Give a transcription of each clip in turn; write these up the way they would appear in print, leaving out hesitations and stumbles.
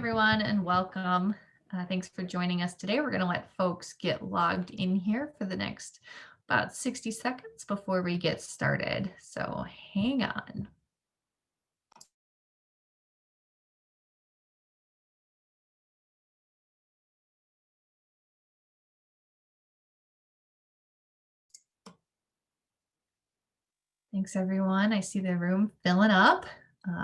everyone, and welcome. Thanks for joining us today. We're going to let folks get logged in here for the next about 60 seconds before we get started. So hang on. Thanks, everyone. I see the room filling up.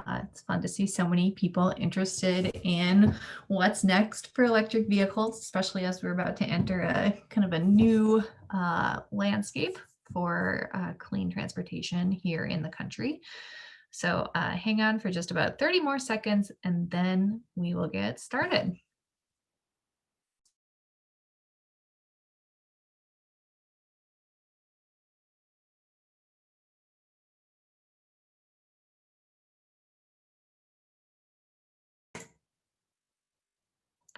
It's fun to see so many people interested in what's next for electric vehicles, especially as we're about to enter a kind of a new landscape for clean transportation here in the country. So hang on for just about 30 more seconds and then we will get started.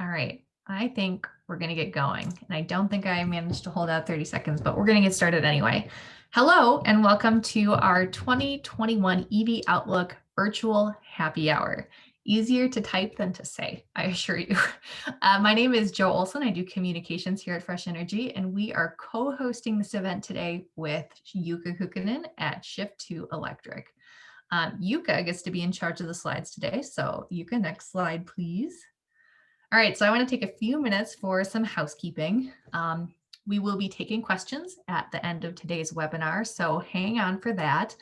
All right, I think we're going to get going. And I don't think I managed to hold out 30 seconds, but we're going to get started anyway. Hello, and welcome to our 2021 EV Outlook Virtual Happy Hour. Easier to type than to say, I assure you. My name is Jo Olson. I do communications here at Fresh Energy, and we are co-hosting this event today with Jukka Kukkonen at Shift2Electric. Jukka gets to be in charge of the slides today. So Jukka, next slide, please. All right, so I want to take a few minutes for some housekeeping. We will be taking questions at the end of today's webinar, so hang on for that.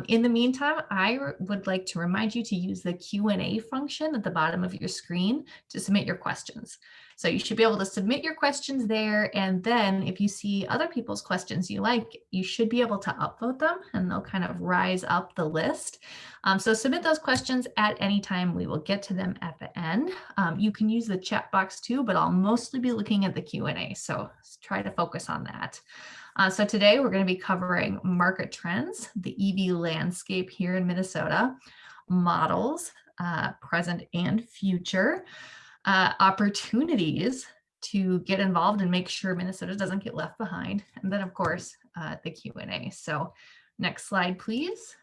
In the meantime, I would like to remind you to use the Q&A function at the bottom of your screen to submit your questions. So you should be able to submit your questions there, and then if you see other people's questions you like, you should be able to upvote them and they'll kind of rise up the list. So submit those questions at any time. We will get to them at the end. You can use the chat box too, but I'll mostly be looking at the Q&A, so try to focus on that. So today we're going to be covering market trends, the EV landscape here in Minnesota, models, present and future, opportunities to get involved and make sure Minnesota doesn't get left behind, and then of course the Q&A. So next slide, please.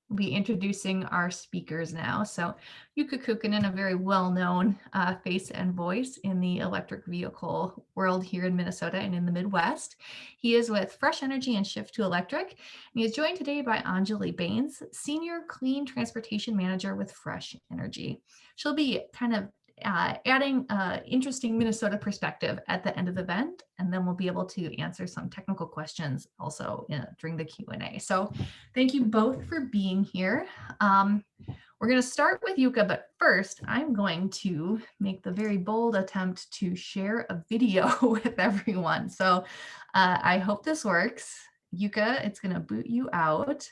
We'll be introducing our speakers now. So Jukka Kukkonen, a very well-known face and voice in the electric vehicle world here in Minnesota and in the Midwest. He is with Fresh Energy and Shift2Electric. And he is joined today by Anjali Bains, Senior Clean Transportation Manager with Fresh Energy. She'll be kind of adding interesting Minnesota perspective at the end of the event, and then we'll be able to answer some technical questions also during the Q&A. So thank you both for being here. We're going to start with Jukka, but first I'm going to make the very bold attempt to share a video with everyone. So I hope this works. Jukka, it's going to boot you out,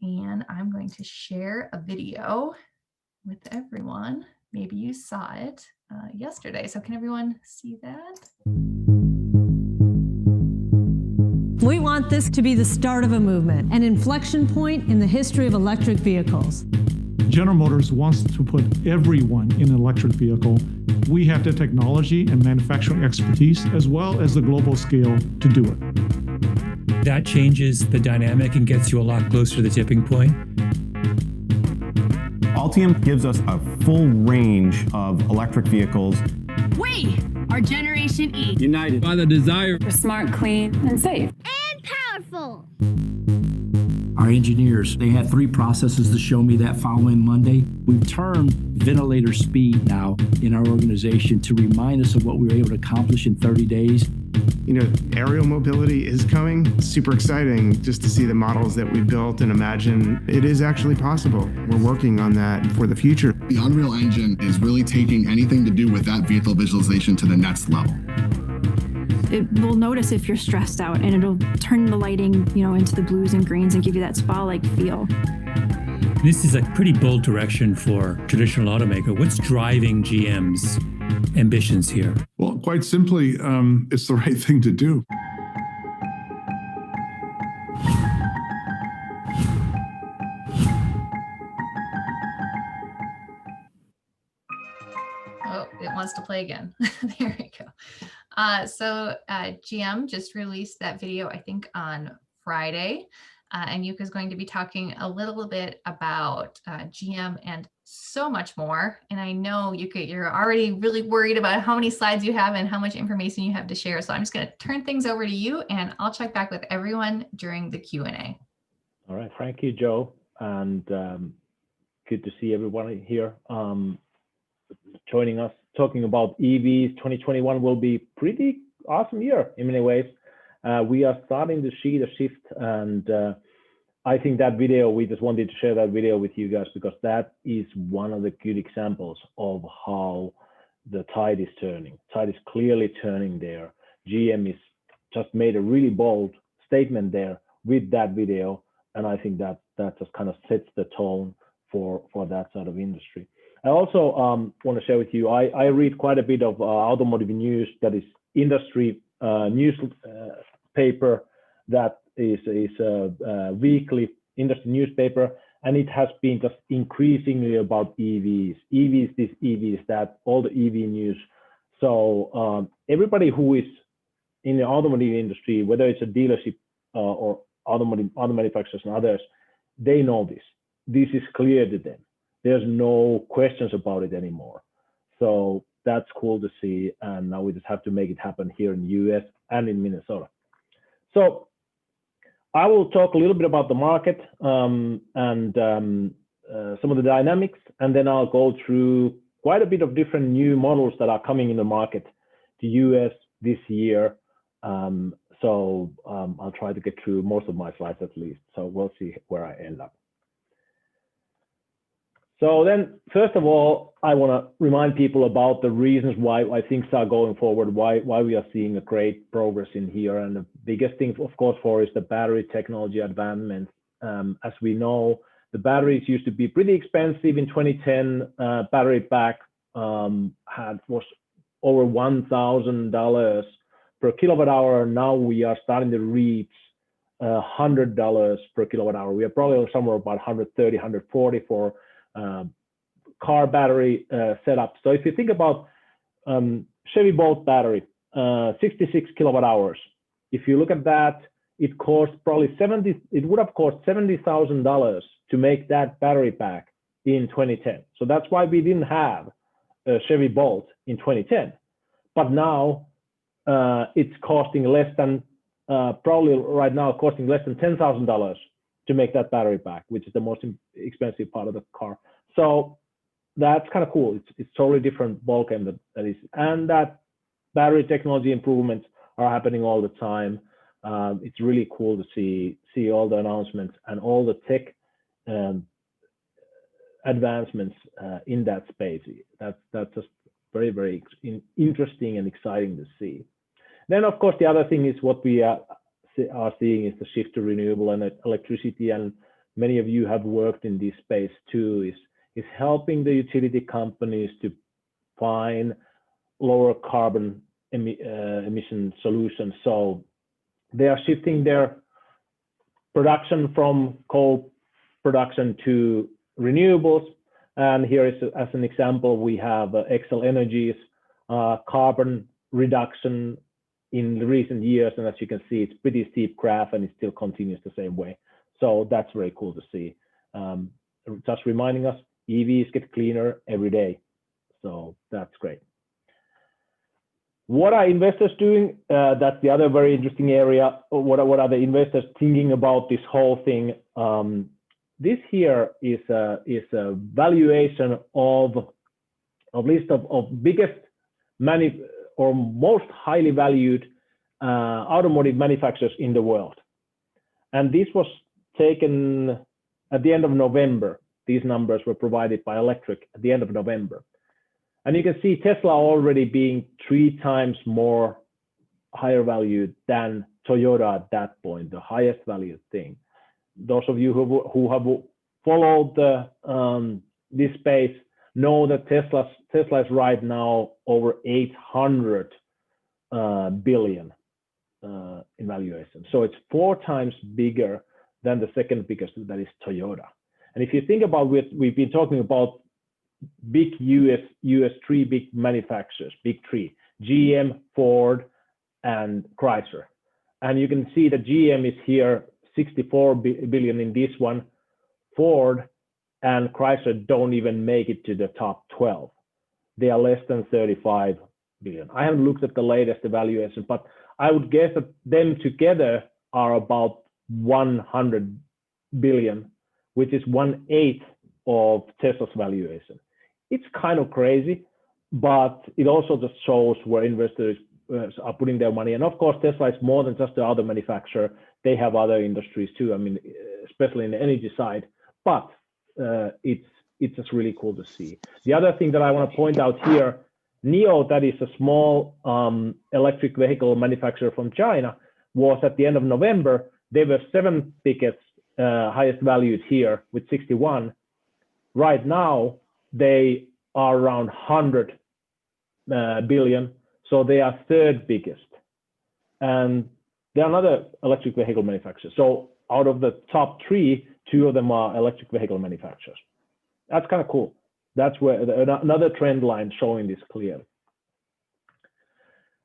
and I'm going to share a video with everyone. Maybe you saw it yesterday. So can everyone see that? We want this to be the start of a movement, an inflection point in the history of electric vehicles. General Motors wants to put everyone in an electric vehicle. We have the technology and manufacturing expertise, as well as the global scale to do it. That changes the dynamic and gets you a lot closer to the tipping point. Ultium gives us a full range of electric vehicles. We are Generation E. United by the desire for smart, clean, and safe. And powerful. Our engineers, they had 3 processes to show me that following Monday. We've termed ventilator speed now in our organization to remind us of what we were able to accomplish in 30 days. You know, aerial mobility is coming. Super exciting just to see the models that we built and imagine it is actually possible. We're working on that for the future. The Unreal Engine is really taking anything to do with that vehicle visualization to the next level. It will notice if you're stressed out, and it'll turn the lighting, into the blues and greens and give you that spa-like feel. This is a pretty bold direction for traditional automaker. What's driving GM's ambitions here? Well, quite simply, it's the right thing to do. Oh, it wants to play again. There we go. So GM just released that video, I think, on Friday. And Jukka is going to be talking a little bit about GM and so much more. And I know, Jukka, you're already really worried about how many slides you have and how much information you have to share. So I'm just going to turn things over to you, and I'll check back with everyone during the Q&A. All right, thank you, Joe, and good to see everyone here joining us, talking about EVs. 2021 will be pretty awesome year in many ways. We are starting to see the shift, and I think that video, we just wanted to share that video with you guys because that is one of the good examples of how the tide is turning. Tide is clearly turning there. GM is just made a really bold statement there with that video, and I think that just kind of sets the tone for that sort of industry. I also want to share with you, I read quite a bit of automotive news, that is industry news paper that is a weekly industry newspaper, and it has been just increasingly about EVs, this, EVs, that, all the EV news. So everybody who is in the automotive industry, whether it's a dealership or auto manufacturers and others, they know this. This is clear to them. There's no questions about it anymore. So that's cool to see. And now we just have to make it happen here in the US and in Minnesota. So I will talk a little bit about the market and some of the dynamics, and then I'll go through quite a bit of different new models that are coming in the market to US this year. So I'll try to get through most of my slides at least. So we'll see where I end up. So then, first of all, I want to remind people about the reasons why things are going forward, why we are seeing a great progress in here. And the biggest thing, of course, is the battery technology advancements. As we know, the batteries used to be pretty expensive in 2010. Battery pack was over $1,000 per kilowatt hour. Now we are starting to reach $100 per kilowatt hour. We are probably somewhere about 130, 140 for car battery setup. So if you think about Chevy Bolt battery, 66 kilowatt hours. If you look at that, it costs probably it would have cost $70,000 to make that battery pack in 2010. So that's why we didn't have a Chevy Bolt in 2010. But now it's costing less than, probably right now costing less than $10,000 to make that battery pack, which is the most expensive part of the car. So that's kind of cool. It's totally different ballgame that is, and that battery technology improvements are happening all the time. It's really cool to see all the announcements and all the tech advancements in that space. That's just very, very interesting and exciting to see. Then, of course, the other thing is what we are seeing is the shift to renewable and electricity, and many of you have worked in this space too, is helping the utility companies to find lower carbon emission solutions. So they are shifting their production from coal production to renewables. And here is, as an example, we have Excel Energy's carbon reduction in the recent years, and as you can see, it's pretty steep graph, and it still continues the same way. So that's very cool to see. Just reminding us, EVs get cleaner every day, so that's great. What are investors doing? That's the other very interesting area. What are the investors thinking about this whole thing? This here is a valuation of list of biggest or most highly valued automotive manufacturers in the world. And this was taken at the end of November. These numbers were provided by Electric at the end of November. And you can see Tesla already being 3 times more higher valued than Toyota at that point, the highest valued thing. Those of you who have followed this space know that Tesla is right now over 800 billion in valuation. So it's 4 times bigger than the second biggest, that is Toyota. And if you think about it, we've been talking about big US 3 big manufacturers, big 3, GM, Ford, and Chrysler. And you can see that GM is here 64 billion in this one. Ford and Chrysler don't even make it to the top 12. They are less than 35 billion. I haven't looked at the latest evaluation, but I would guess that them together are about 100 billion, which is 1/8 of Tesla's valuation. It's kind of crazy, but it also just shows where investors are putting their money. And of course, Tesla is more than just the other manufacturer. They have other industries too. I mean, especially in the energy side, but it's just really cool to see. The other thing that I want to point out here, NIO, that is a small electric vehicle manufacturer from China, was at the end of November, they were 7th biggest, highest valued here with 61. Right now, they are around 100 billion, so they are 3rd biggest. And they're another electric vehicle manufacturer. So out of the top 3, 2 of them are electric vehicle manufacturers. That's kind of cool. That's where another trend line showing this clearly.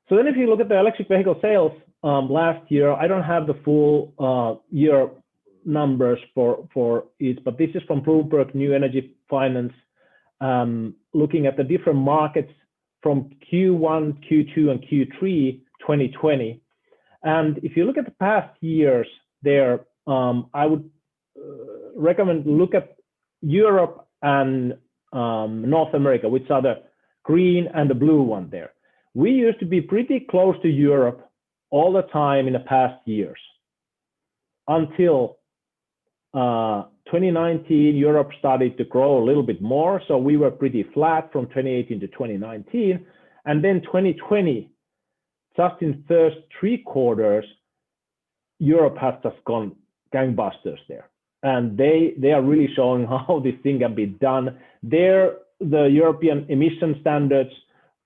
So then if you look at the electric vehicle sales last year, I don't have the full year numbers for it, but this is from Bloomberg New Energy Finance, looking at the different markets from Q1, Q2, and Q3 2020. And if you look at the past years there, I would recommend look at Europe and North America, which are the green and the blue one there. We used to be pretty close to Europe all the time in the past years until 2019. Europe started to grow a little bit more, so we were pretty flat from 2018 to 2019, and then 2020, just in first 3 quarters, Europe has just gone gangbusters there, and they are really showing how this thing can be done. There, the European emission standards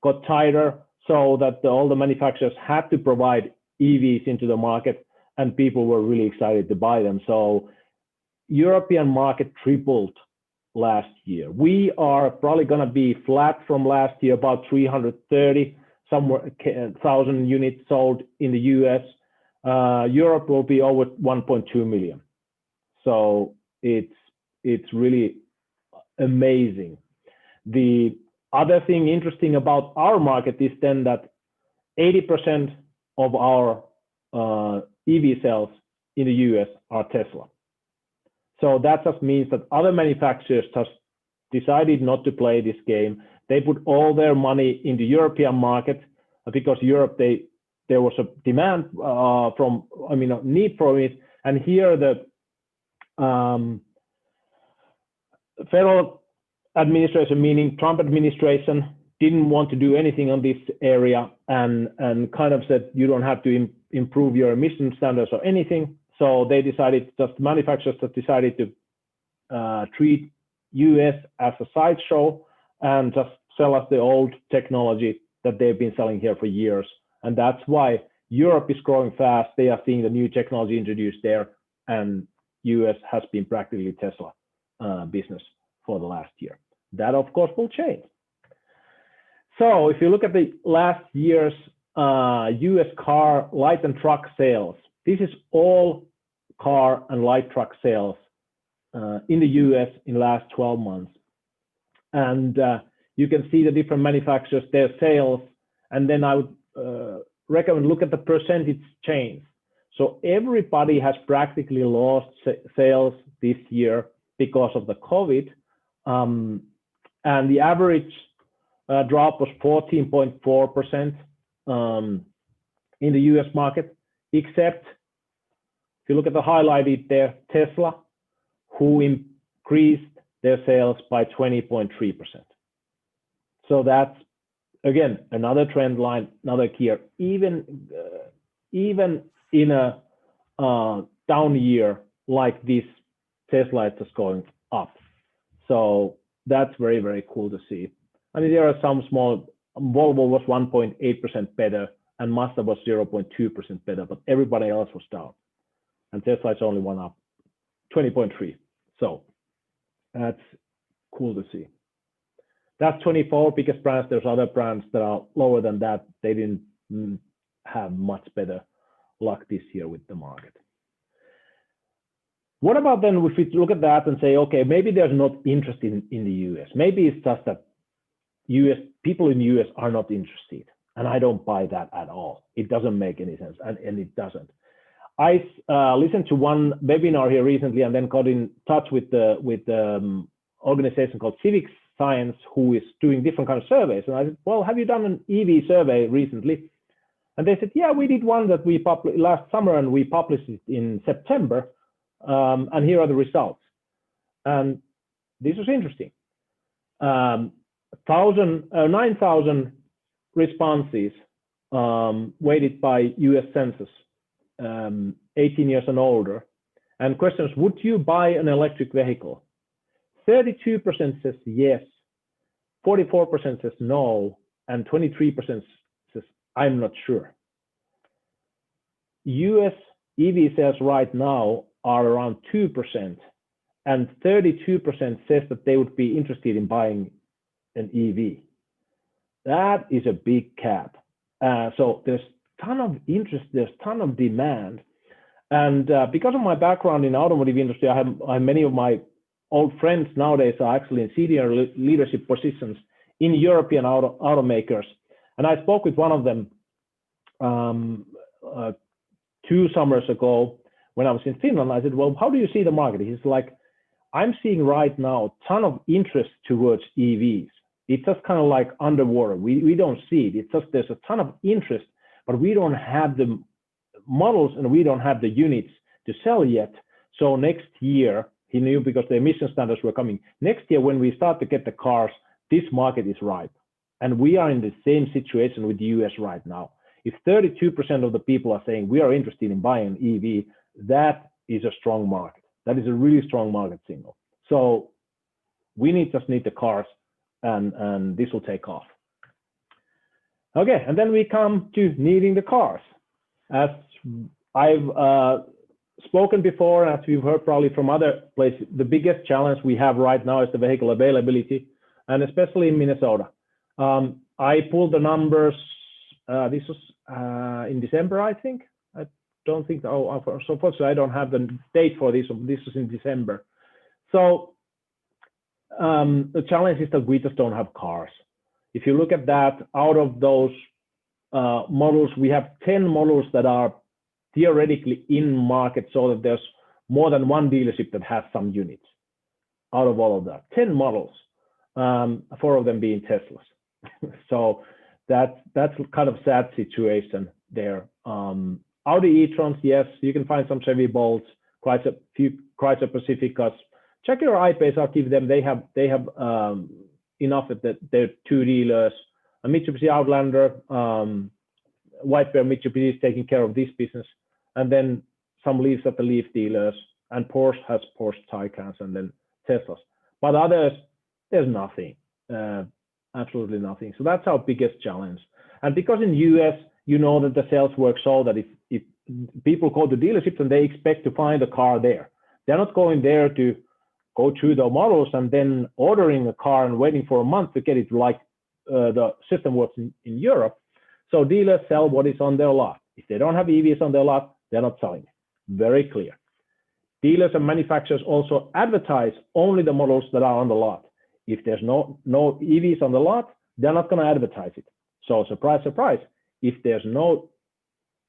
got tighter, so that all the manufacturers had to provide EVs into the market, and people were really excited to buy them. So European market tripled last year. We are probably going to be flat from last year, about 330 somewhere 1,000 units sold in the US. Europe will be over 1.2 million. So it's really amazing. The other thing interesting about our market is then that 80% of our EV sales in the US are Tesla. So that just means that other manufacturers just decided not to play this game. They put all their money in the European market because Europe, there was a demand need for it. And here the federal administration, meaning Trump administration, didn't want to do anything on this area and kind of said, you don't have to improve your emission standards or anything. So they decided, manufacturers just decided to treat US as a sideshow and just sell us the old technology that they've been selling here for years. And that's why Europe is growing fast. They are seeing the new technology introduced there, and US has been practically Tesla business for the last year. That, of course, will change. So if you look at the last year's US car, light and truck sales, this is all car and light truck sales in the US in the last 12 months. And you can see the different manufacturers, their sales, and then I would recommend look at the percentage change. So everybody has practically lost sales this year because of the COVID. And the average drop was 14.4% in the US market, except if you look at the highlighted there, Tesla, who increased their sales by 20.3%. So that's, again, another trend line, another key. Even in a down year like this, Tesla is just going up. So that's very, very cool to see. I mean, there are some small, Volvo was 1.8% better and Mazda was 0.2% better, but everybody else was down. And Tesla is only one up, 20.3. So that's cool to see. That's 24 biggest brands. There's other brands that are lower than that. They didn't have much better luck this year with the market. What about then if we look at that and say, okay, maybe there's not interest in the US. Maybe it's just that people in the US are not interested. And I don't buy that at all. It doesn't make any sense, and it doesn't. I listened to one webinar here recently and then got in touch with the organization called Civic Science, who is doing different kind of surveys. And I said, well, have you done an EV survey recently? And they said, yeah, we did one that we published last summer and we published it in September. And here are the results. And this was interesting. 9,000 responses weighted by US census, 18 years and older. And questions, would you buy an electric vehicle? 32% says yes, 44% says no, and 23% says, I'm not sure. US EV sales right now are around 2%, and 32% says that they would be interested in buying an EV. That is a big cap. So there's a ton of interest, there's a ton of demand. And because of my background in the automotive industry, I have many of my old friends nowadays are actually in senior leadership positions in European automakers. And I spoke with one of them 2 summers ago when I was in Finland. I said, well, how do you see the market? He's like, I'm seeing right now a ton of interest towards EVs. It's just kind of like underwater. We don't see it. It's just there's a ton of interest, but we don't have the models and we don't have the units to sell yet. So next year, he knew because the emission standards were coming. Next year, when we start to get the cars, this market is ripe. And we are in the same situation with the US right now. If 32% of the people are saying we are interested in buying an EV, that is a strong market. That is a really strong market signal. So we just need the cars, and this will take off. Okay, and then we come to needing the cars. As I've spoken before, as we've heard probably from other places, the biggest challenge we have right now is the vehicle availability, and especially in Minnesota. I pulled the numbers. This was in December, I think. I don't think, so fortunately, I don't have the date for this. This was in December. So the challenge is that we just don't have cars. If you look at that, out of those models, we have 10 models that are theoretically in market, so that there's more than one dealership that has some units out of all of that. 10 models, 4 of them being Teslas. So that's kind of sad situation there. Audi e-trons, yes, you can find some Chevy Bolts, quite a few Chrysler Pacificas. Jaguar I-Pace, I'll give them. They have enough at their 2 dealers. A Mitsubishi Outlander, White Bear Mitsubishi is taking care of this business, and then some Leafs at the Leaf dealers, and Porsche has Porsche Taycans, and then Teslas. But others, there's nothing, absolutely nothing. So that's our biggest challenge. And because in the US, you know that the sales work so that if people go to dealerships and they expect to find a car there, they're not going there to go through the models and then ordering a car and waiting for a month to get it like the system works in Europe. So dealers sell what is on their lot. If they don't have EVs on their lot, they're not selling it. Very clear. Dealers and manufacturers also advertise only the models that are on the lot. If there's no EVs on the lot, they're not going to advertise it. So surprise, surprise. If there's no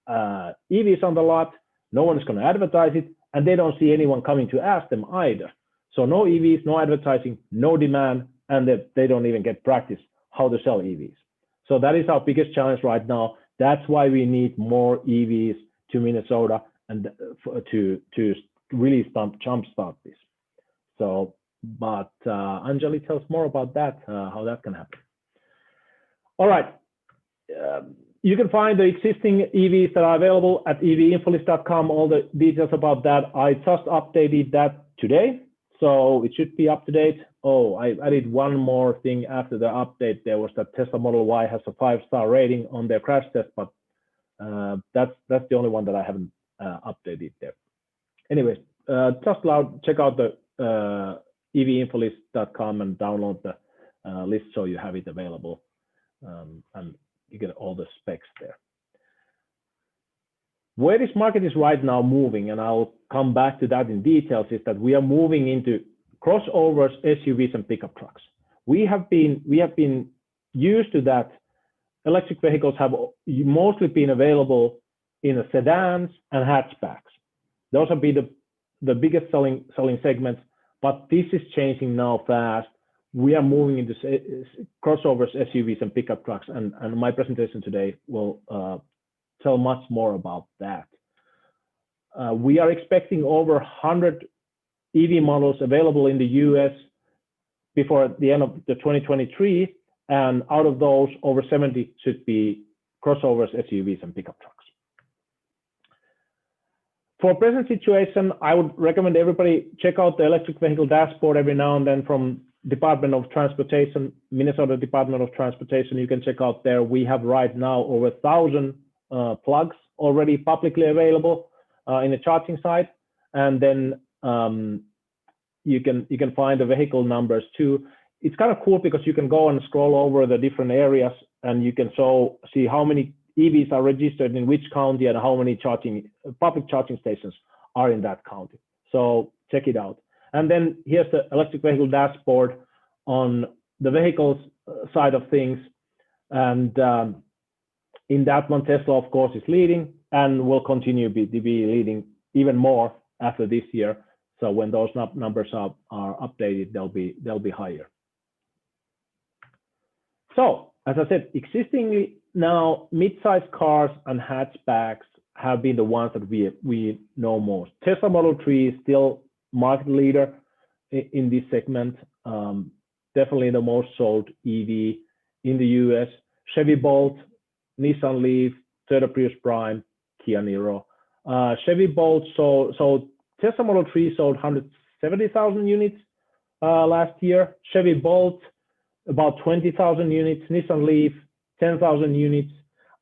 EVs on the lot, no one is going to advertise it, and they don't see anyone coming to ask them either. So no EVs, no advertising, no demand, and they don't even get practice how to sell EVs. So that is our biggest challenge right now. That's why we need more EVs to Minnesota and to really jumpstart this. So, but Anjali tells more about that, how that can happen. All right. You can find the existing EVs that are available at evinfolist.com, all the details about that. I just updated that today, so it should be up to date. Oh, I added one more thing after the update. There was that Tesla Model Y has a 5-star rating on their crash test, but that's the only one that I haven't updated there. Anyways, just check out the evinfolist.com and download the list so you have it available, and you get all the specs there. Where this market is right now moving, and I'll come back to that in details, is that we are moving into crossovers, SUVs, and pickup trucks. We have been used to that. Electric vehicles have mostly been available in the sedans and hatchbacks. Those have been the biggest selling segments, but this is changing now fast. We are moving into crossovers, SUVs, and pickup trucks, and my presentation today will tell much more about that. We are expecting over 100 EV models available in the US before the end of the 2023, and out of those, over 70 should be crossovers, SUVs, and pickup trucks. For present situation, I would recommend everybody check out the electric vehicle dashboard every now and then from Department of Transportation, Minnesota Department of Transportation. You can check out there. We have right now over 1,000 plugs already publicly available in the charging side, and then you can find the vehicle numbers too. It's kind of cool because you can go and scroll over the different areas, and you can see how many EVs are registered in which county and how many public charging stations are in that county. So check it out. And then here's the electric vehicle dashboard on the vehicles side of things. And in that one, Tesla, of course, is leading and will continue to be leading even more after this year. So when those numbers are updated, they'll be higher. So as I said, existingly now, mid-sized cars and hatchbacks have been the ones that we know most. Tesla Model 3 is still market leader in this segment. Definitely the most sold EV in the US. Chevy Bolt, Nissan Leaf, Toyota Prius Prime, Kia Niro. Chevy Bolt so Tesla Model 3 sold 170,000 units last year. Chevy Bolt about 20,000 units. Nissan Leaf 10,000 units.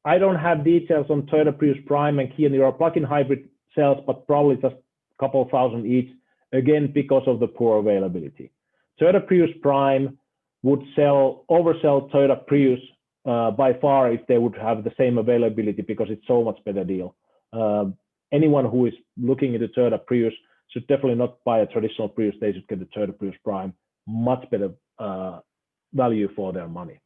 I don't have details on Toyota Prius Prime and Kia Niro plug-in hybrid sales, but probably just a couple of thousand each, again, because of the poor availability. Toyota Prius Prime would oversell Toyota Prius by far if they would have the same availability, because it's so much better deal. Anyone who is looking into Toyota Prius should definitely not buy a traditional Prius. They should get the Toyota Prius Prime, much better value for their money.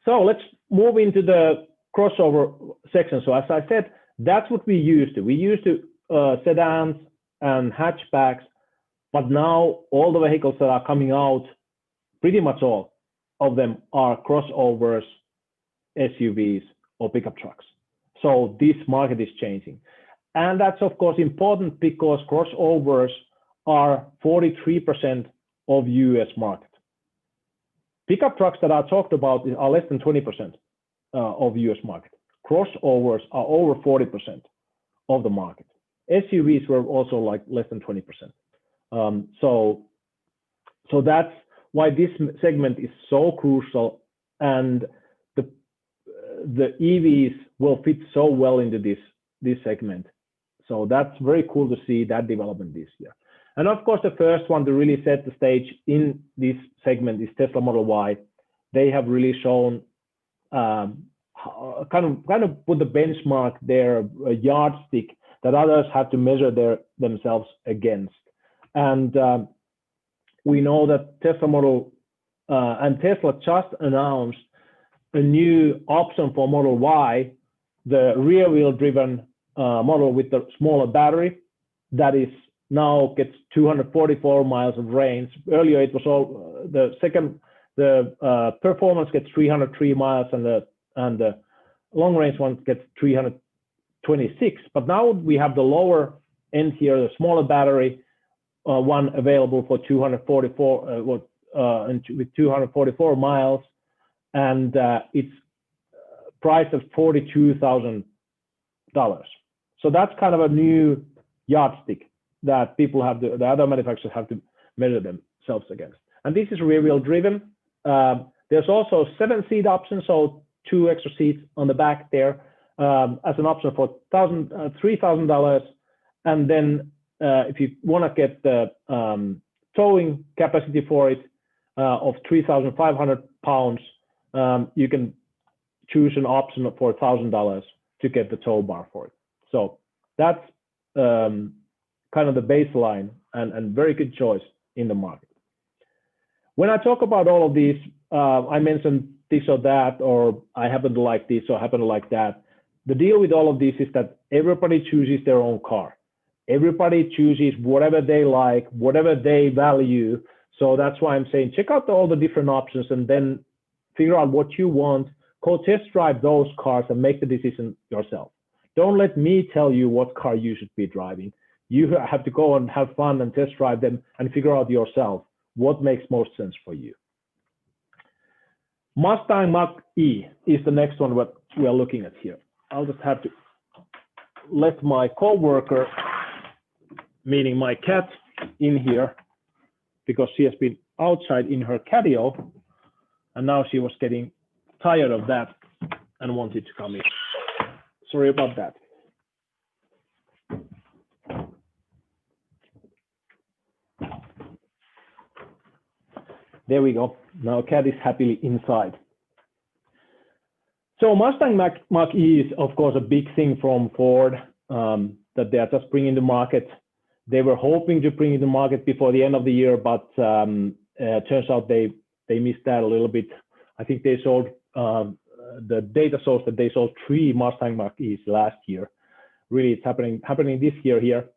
So let's move into the crossover section. So as I said, that's what we used to. We used to sedans and hatchbacks, but now all the vehicles that are coming out, pretty much all of them are crossovers, SUVs, or pickup trucks. So this market is changing. And that's of course important because crossovers are 43% of US market. Pickup trucks that are talked about are less than 20% of US market. Crossovers are over 40% of the market. SUVs were also like less than 20%. So that's why this segment is so crucial, and the EVs will fit so well into this segment. So that's very cool to see that development this year. And of course, the first one to really set the stage in this segment is Tesla Model Y. They have really shown kind of put the benchmark there, a yardstick that others have to measure themselves against. And we know that Tesla Model and Tesla just announced a new option for Model Y, the rear-wheel driven model with the smaller battery that is now gets 244 miles of range. Earlier it was all the performance gets 303 miles and the long range one gets 326. But now we have the lower end here, the smaller battery one available for 244 with 244 miles, and it's priced at $42,000. So that's kind of a new yardstick that people have the other manufacturers have to measure themselves against. And this is rear-wheel driven. There's also 7-seat option, so 2 extra seats on the back there as an option for $3,000. And then if you want to get the towing capacity for it of 3,500 pounds, you can choose an option for $1,000 to get the tow bar for it. So that's kind of the baseline and very good choice in the market. When I talk about all of these, I mentioned this or that, or I happen to like this or happen to like that. The deal with all of this is that everybody chooses their own car. Everybody chooses whatever they like, whatever they value. So that's why I'm saying check out all the different options and then figure out what you want. Go test drive those cars and make the decision yourself. Don't let me tell you what car you should be driving. You have to go and have fun and test drive them and figure out yourself what makes most sense for you. Mustang Mach-e is the next one what we are looking at here. I'll just have to let my co-worker, meaning my cat, in here because she has been outside in her catio and now she was getting tired of that and wanted to come in. Sorry about that. There we go. Now cat is happily inside. So Mustang Mach-e is of course a big thing from Ford that they are just bringing to market. They were hoping to bring it to market before the end of the year, but turns out they missed that a little bit. I think they sold, the data shows that they sold 3 Mustang Mach-e's last year. Really, it's happening this year here.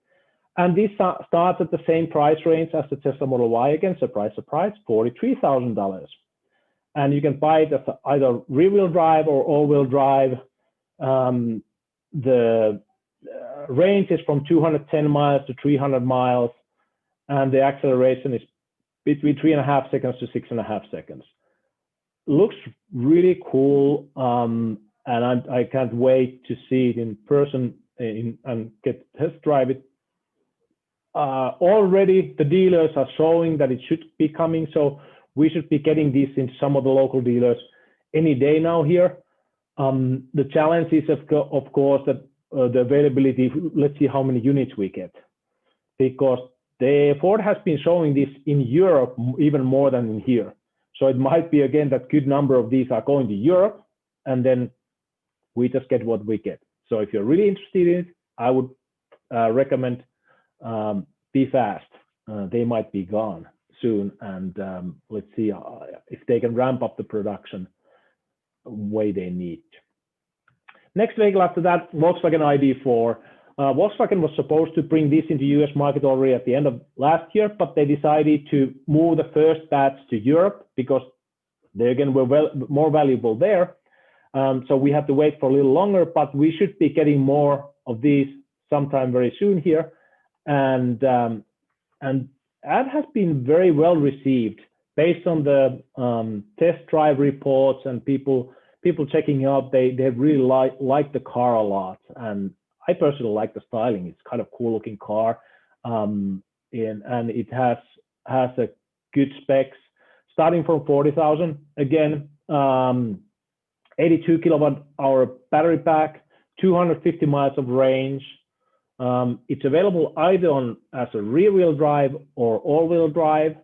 And this starts at the same price range as the Tesla Model Y. Again, surprise, surprise, $43,000. And you can buy it as either rear-wheel drive or all-wheel drive. The range is from 210 miles to 300 miles, and the acceleration is between 3.5 seconds to 6.5 seconds. Looks really cool, and I can't wait to see it in person and get test drive it. Already the dealers are showing that it should be coming, so we should be getting this in some of the local dealers any day now here. The challenge is of course that the availability. Let's see how many units we get, because Ford has been showing this in Europe even more than in here. So it might be again that good number of these are going to Europe, and then we just get what we get. So if you're really interested in it, I would recommend be fast. They might be gone soon, and let's see if they can ramp up the production way they need. Next vehicle after that, Volkswagen ID4. Volkswagen was supposed to bring this into US market already at the end of last year, but they decided to move the first batch to Europe because they again were more valuable there. So we have to wait for a little longer, but we should be getting more of these sometime very soon here. And that has been very well received based on the test drive reports and people checking out. They really like the car a lot, and I personally like the styling. It's kind of cool looking car, and it has a good specs starting from 40,000. Again, 82 kilowatt hour battery pack, 250 miles of range. It's available either as a rear-wheel drive or all-wheel drive,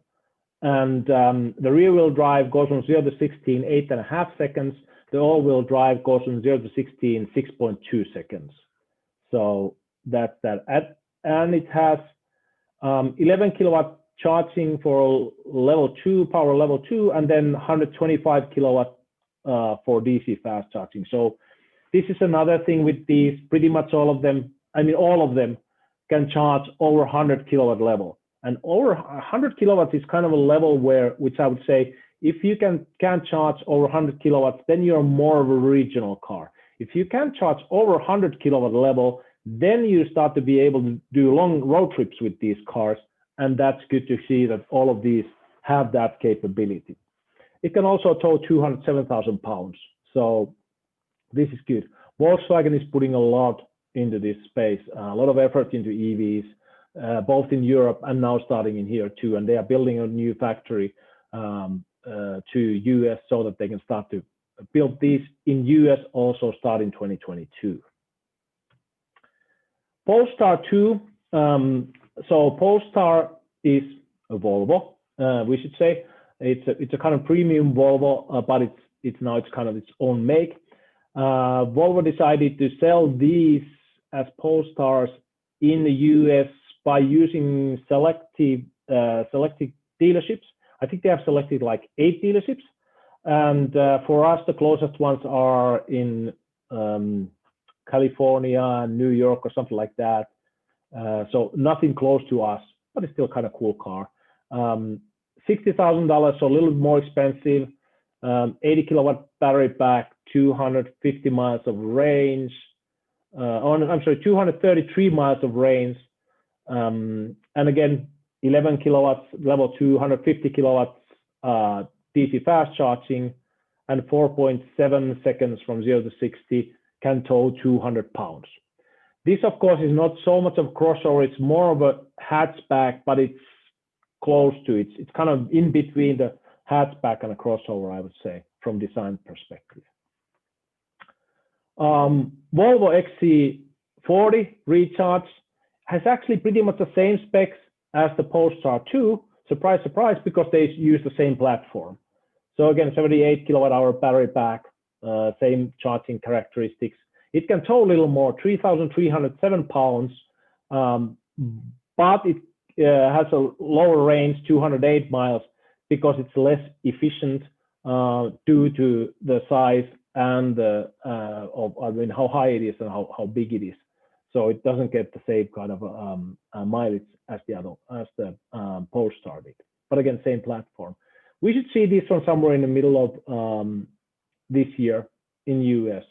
and the rear-wheel drive goes from 0 to 16 8.5 seconds. The all-wheel drive goes from 0 to 16 6.2 seconds. So that's that. And it has 11 kilowatt charging for level 2, power level 2, and then 125 kilowatt for DC fast charging. So this is another thing with these. Pretty much all of them, I mean, all of them can charge over 100 kilowatt level. And over 100 kilowatts is kind of a level which I would say, if you can charge over 100 kilowatts, then you're more of a regional car. If you can charge over 100 kilowatt level, then you start to be able to do long road trips with these cars. And that's good to see that all of these have that capability. It can also tow 207,000 pounds. So this is good. Volkswagen is putting a lot into this space, a lot of effort into EVs, both in Europe and now starting in here too. And they are building a new factory to US so that they can start to build these in US also start in 2022. Polestar 2. So Polestar is a Volvo, we should say. It's a kind of premium Volvo, but it's now kind of its own make. Volvo decided to sell these as Polestars in the US by using selected dealerships. I think they have selected like 8 dealerships. And for us, the closest ones are in California, New York, or something like that. So nothing close to us, but it's still kind of cool car. $60,000, so a little more expensive. 80 kilowatt battery pack, 250 miles of range. I'm sorry, 233 miles of range. And again, 11 kilowatts, level 2, 150 kilowatts DC fast charging, and 4.7 seconds from 0 to 60, can tow 200 pounds. This, of course, is not so much of a crossover. It's more of a hatchback, but it's close to it. It's kind of in between the hatchback and a crossover, I would say, from design perspective. Volvo XC40 Recharge has actually pretty much the same specs as the Polestar 2. Surprise, surprise, because they use the same platform. So again, 78 kilowatt hour battery pack, same charging characteristics. It can tow a little more, 3,307 pounds, but it has a lower range, 208 miles, because it's less efficient due to the size and the, how high it is and how big it is. So it doesn't get the same kind of mileage as the Polestar did. But again, same platform. We should see this one somewhere in the middle of this year in US.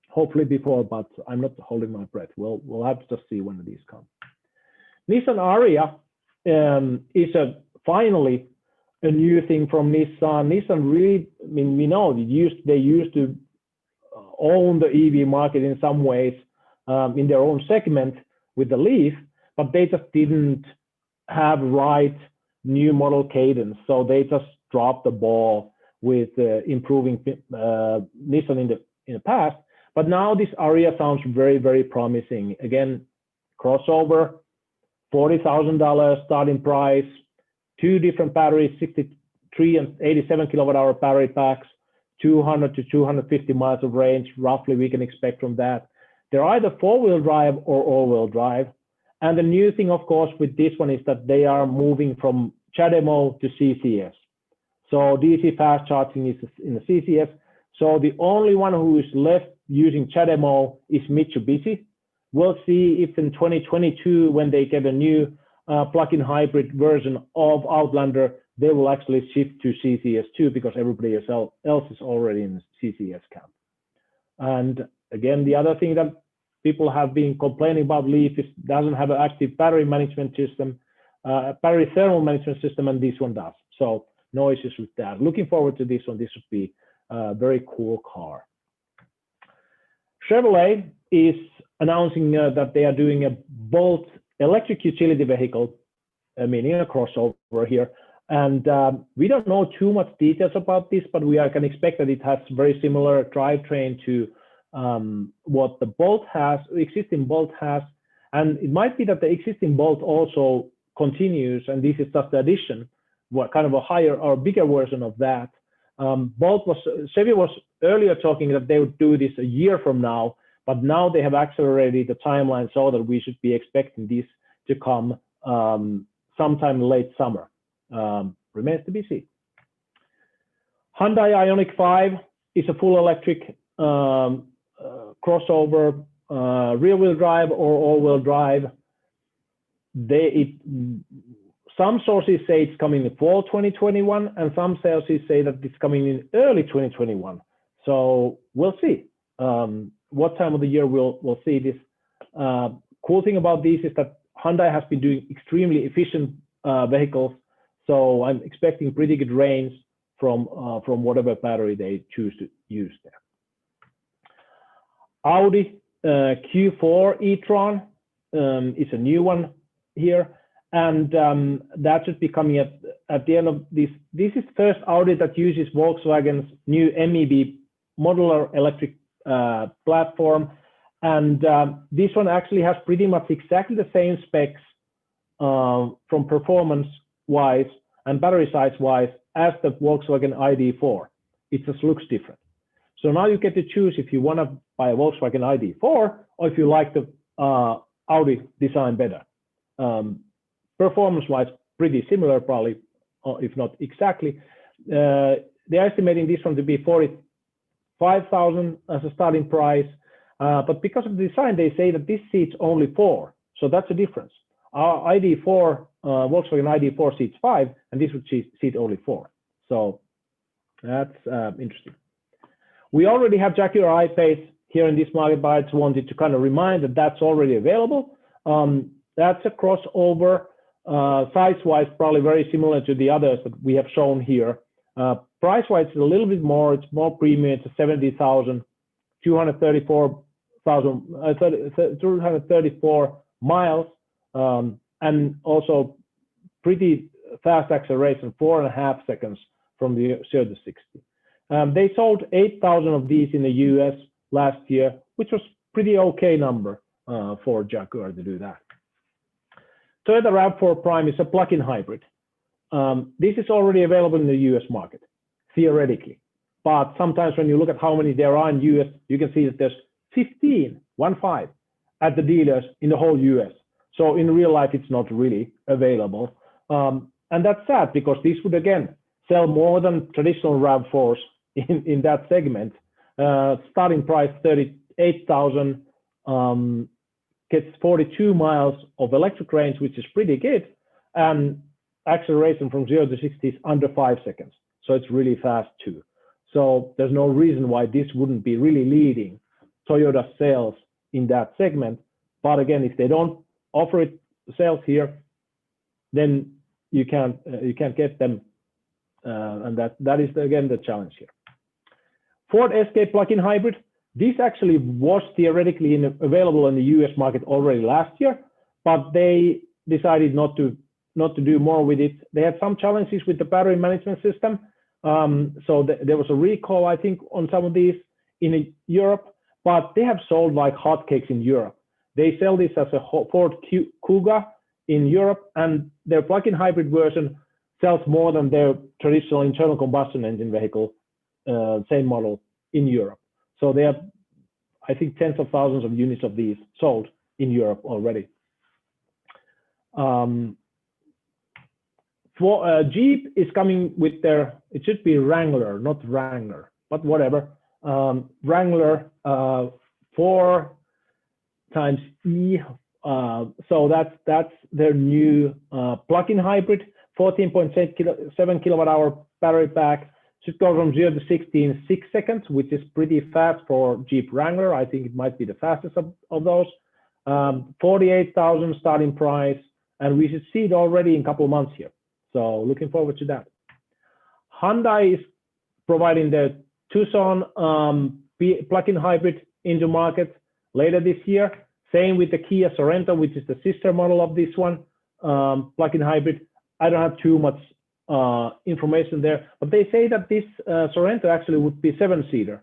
Hopefully before, but I'm not holding my breath. We'll have to just see when these come. Nissan Ariya is finally a new thing from Nissan. Nissan really, I mean, we know they used to own the EV market in some ways in their own segment with the Leaf, but they just didn't have right new model cadence. So they just dropped the ball with improving Nissan in the past. But now this Ariya sounds very, very promising. Again, crossover, $40,000 starting price, 2 different batteries, 63 and 87 kilowatt hour battery packs, 200 to 250 miles of range, roughly we can expect from that. They're either 4-wheel drive or all-wheel drive. And the new thing, of course, with this one is that they are moving from CHAdeMO to CCS. So DC fast charging is in the CCS. So the only one who is left using CHAdeMO is Mitsubishi. We'll see if in 2022, when they get a new plug-in hybrid version of Outlander, they will actually shift to CCS too, because everybody else is already in the CCS camp. And again, the other thing that people have been complaining about Leaf is doesn't have an active battery management system, battery thermal management system, and this one does. So no issues with that. Looking forward to this one. This would be a very cool car. Chevrolet is announcing that they are doing a Bolt electric utility vehicle, meaning a crossover here. And we don't know too much details about this, but we can expect that it has very similar drivetrain to what the Bolt has, the existing Bolt has. And it might be that the existing Bolt also continues, and this is just the addition, what kind of a higher or bigger version of that. Chevy was earlier talking that they would do this a year from now, but now they have accelerated the timeline so that we should be expecting this to come sometime late summer. Remains to be seen. Hyundai Ioniq 5 is a full electric crossover, rear-wheel drive or all-wheel drive. Some sources say it's coming in fall 2021, and some sources say that it's coming in early 2021. So we'll see what time of the year we'll see this. Cool thing about this is that Hyundai has been doing extremely efficient vehicles, so I'm expecting pretty good range from whatever battery they choose to use there. Audi Q4 e-tron is a new one here. And that should be coming at the end of this. This is the first Audi that uses Volkswagen's new MEB modular electric platform. And this one actually has pretty much exactly the same specs from performance-wise and battery size-wise as the Volkswagen ID.4. It just looks different. So now you get to choose if you want to buy a Volkswagen ID.4 or if you like the Audi design better. Performance-wise, pretty similar probably, if not exactly. They're estimating this one to be 45,000 as a starting price. But because of the design, they say that this seats only 4. So that's a difference. Our ID.4, Volkswagen ID.4 seats 5, and this would seat only 4. So that's interesting. We already have Jaguar I-Pace here in this market, but I just wanted to kind of remind that that's already available. That's a crossover, size-wise, probably very similar to the others that we have shown here. Price-wise, it's a little bit more. It's more premium. It's 70,000, 234 miles, and also pretty fast acceleration, 4.5 seconds from the 0 to 60. They sold 8,000 of these in the US last year, which was pretty okay number for Jaguar to do that. Toyota RAV4 Prime is a plug-in hybrid. This is already available in the US market, theoretically. But sometimes when you look at how many there are in US, you can see that there's 15 at the dealers in the whole US. So in real life, it's not really available. And that's sad because this would, again, sell more than traditional RAV4s in that segment. Starting price 38,000, gets 42 miles of electric range, which is pretty good. And acceleration from 0 to 60 is under 5 seconds. So it's really fast too. So there's no reason why this wouldn't be really leading Toyota sales in that segment. But again, if they don't offer it sales here, then you can't get them. And that is, again, the challenge here. Ford Escape plug-in hybrid. This actually was theoretically available in the US market already last year, but they decided not to do more with it. They had some challenges with the battery management system. So there was a recall, I think, on some of these in Europe, but they have sold like hotcakes in Europe. They sell this as a Ford Kuga in Europe, and their plug-in hybrid version sells more than their traditional internal combustion engine vehicle, same model in Europe. So they have, I think, tens of thousands of units of these sold in Europe already. Jeep is coming with their, it should be Wrangler, not Wrangler, but whatever. Wrangler 4 times E. So that's their new plug-in hybrid, 14.7 kilowatt hour battery pack. Should go from 0 to 60 in 6 seconds, which is pretty fast for Jeep Wrangler. I think it might be the fastest of those. 48,000 starting price, and we should see it already in a couple of months here. So looking forward to that. Hyundai is providing the Tucson plug-in hybrid into market later this year. Same with the Kia Sorento, which is the sister model of this one, plug-in hybrid. I don't have too much information there, but they say that this Sorento actually would be 7-seater.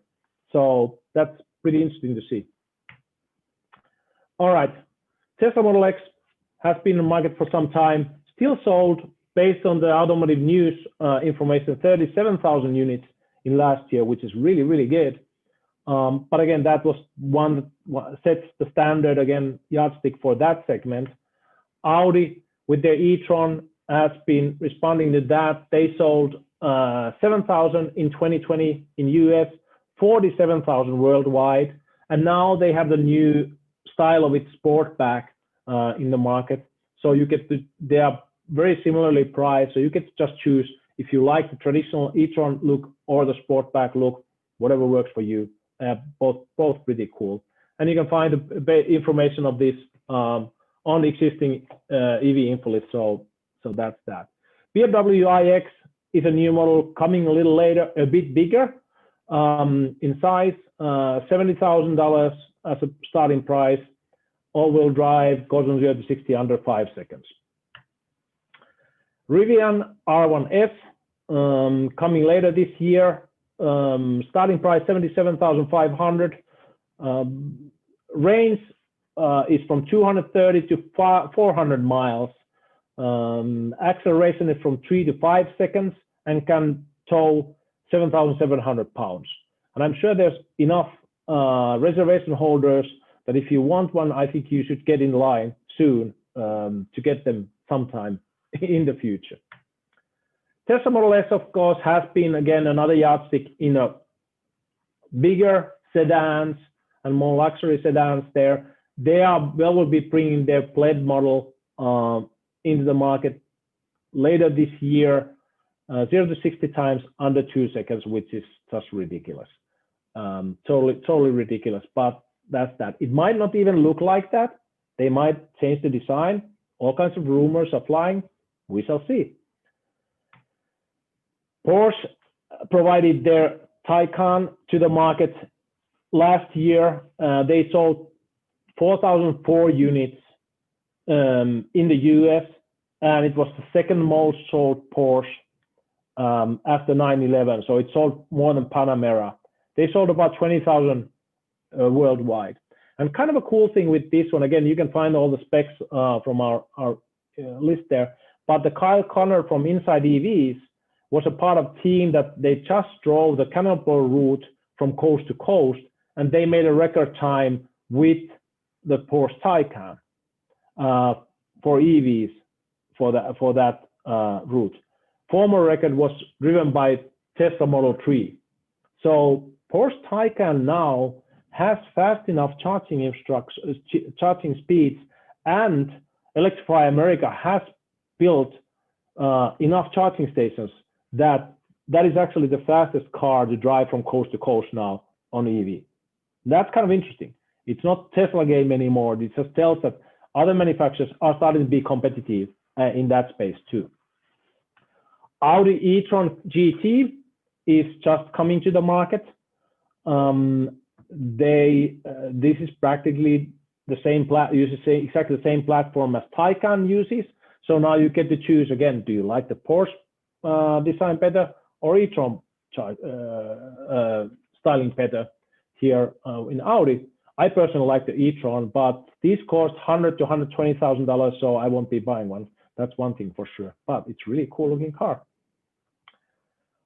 So that's pretty interesting to see. All right, Tesla Model X has been in the market for some time, still sold based on the automotive news information, 37,000 units in last year, which is really, really good. But again, that was one that sets the standard, again, yardstick for that segment. Audi with their e-tron has been responding to that. They sold 7,000 in 2020 in US, 47,000 worldwide. And now they have the new style of its Sportback in the market. So you get they are very similarly priced. So you get to just choose if you like the traditional e-tron look or the Sportback look, whatever works for you. Both pretty cool. And you can find the information of this on the existing EV info list. So that's that. BMW iX is a new model coming a little later, a bit bigger in size, $70,000 as a starting price. All-wheel drive, goes from 0 to 60 under 5 seconds. Rivian R1S coming later this year. Starting price 77,500. Range is from 230 to 400 miles. Acceleration is from 3 to 5 seconds and can tow 7,700 pounds. And I'm sure there's enough reservation holders that if you want one, I think you should get in line soon to get them sometime in the future. Tesla Model S, of course, has been, again, another yardstick in a bigger sedans and more luxury sedans there. They will be bringing their Plaid model into the market later this year, 0 to 60 times under 2 seconds, which is just ridiculous. Totally ridiculous, but that's that. It might not even look like that. They might change the design. All kinds of rumors are flying. We shall see. Porsche provided their Taycan to the market last year. They sold 4,004 units in the US, and it was the second most sold Porsche after 911. So it sold more than Panamera. They sold about 20,000 worldwide. And kind of a cool thing with this one, again, you can find all the specs from our list there, but the Kyle Connor from Inside EVs was a part of a team that they just drove the Cannonball route from coast to coast, and they made a record time with the Porsche Taycan for EVs for that route. Former record was driven by Tesla Model 3. So Porsche Taycan now has fast enough charging speeds, and Electrify America has built enough charging stations that is actually the fastest car to drive from coast to coast now on EV. That's kind of interesting. It's not Tesla game anymore. It just tells that other manufacturers are starting to be competitive in that space too. Audi e-tron GT is just coming to the market. This is practically the same exactly the same platform as Taycan uses. So now you get to choose again. Do you like the Porsche design better or e-tron styling better here in Audi? I personally like the e-tron, but these cost $100,000 to $120,000, so I won't be buying one. That's one thing for sure. But it's really cool looking car.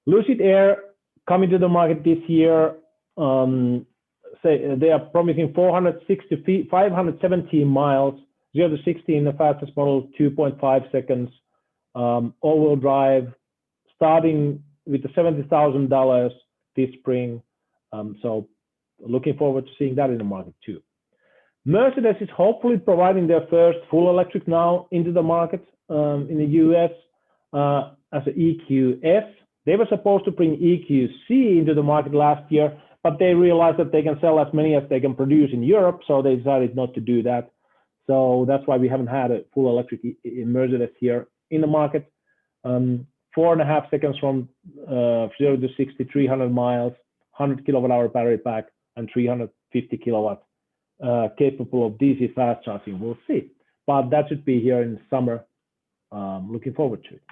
Lucid Air coming to the market this year. They are promising 460 feet, 517 miles, 0 to 60 in the fastest model, 2.5 seconds, all-wheel drive, starting with the $70,000 this spring. So looking forward to seeing that in the market too. Mercedes is hopefully providing their first full electric now into the market in the US as an EQS. They were supposed to bring EQC into the market last year, but they realized that they can sell as many as they can produce in Europe, so they decided not to do that. So that's why we haven't had a full electric Mercedes here in the market. 4.5 seconds from 0 to 60, 300 miles, 100 kilowatt hour battery pack, and 350 kilowatt capable of DC fast charging. We'll see, but that should be here in summer. Looking forward to it.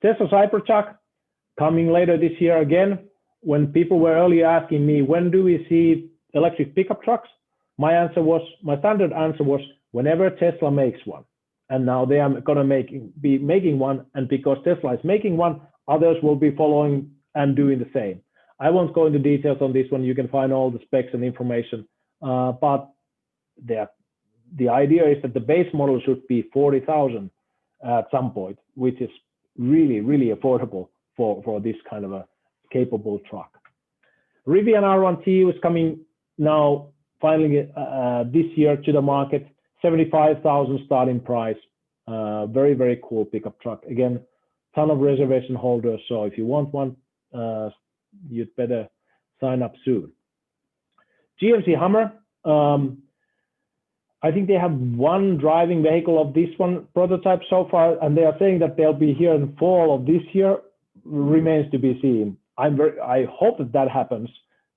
Tesla Cybertruck coming later this year again. When people were earlier asking me, when do we see electric pickup trucks? My standard answer was whenever Tesla makes one. And now they are going to be making one. And because Tesla is making one, others will be following and doing the same. I won't go into details on this one. You can find all the specs and information. But the idea is that the base model should be 40,000 at some point, which is really, really affordable for this kind of a capable truck. Rivian R1T was coming now finally this year to the market, 75,000 starting price. Very, very cool pickup truck. Again, ton of reservation holders. So if you want one, you'd better sign up soon. GMC Hummer. I think they have one driving vehicle of this one prototype so far, and they are saying that they'll be here in the fall of this year. Remains to be seen. I hope that happens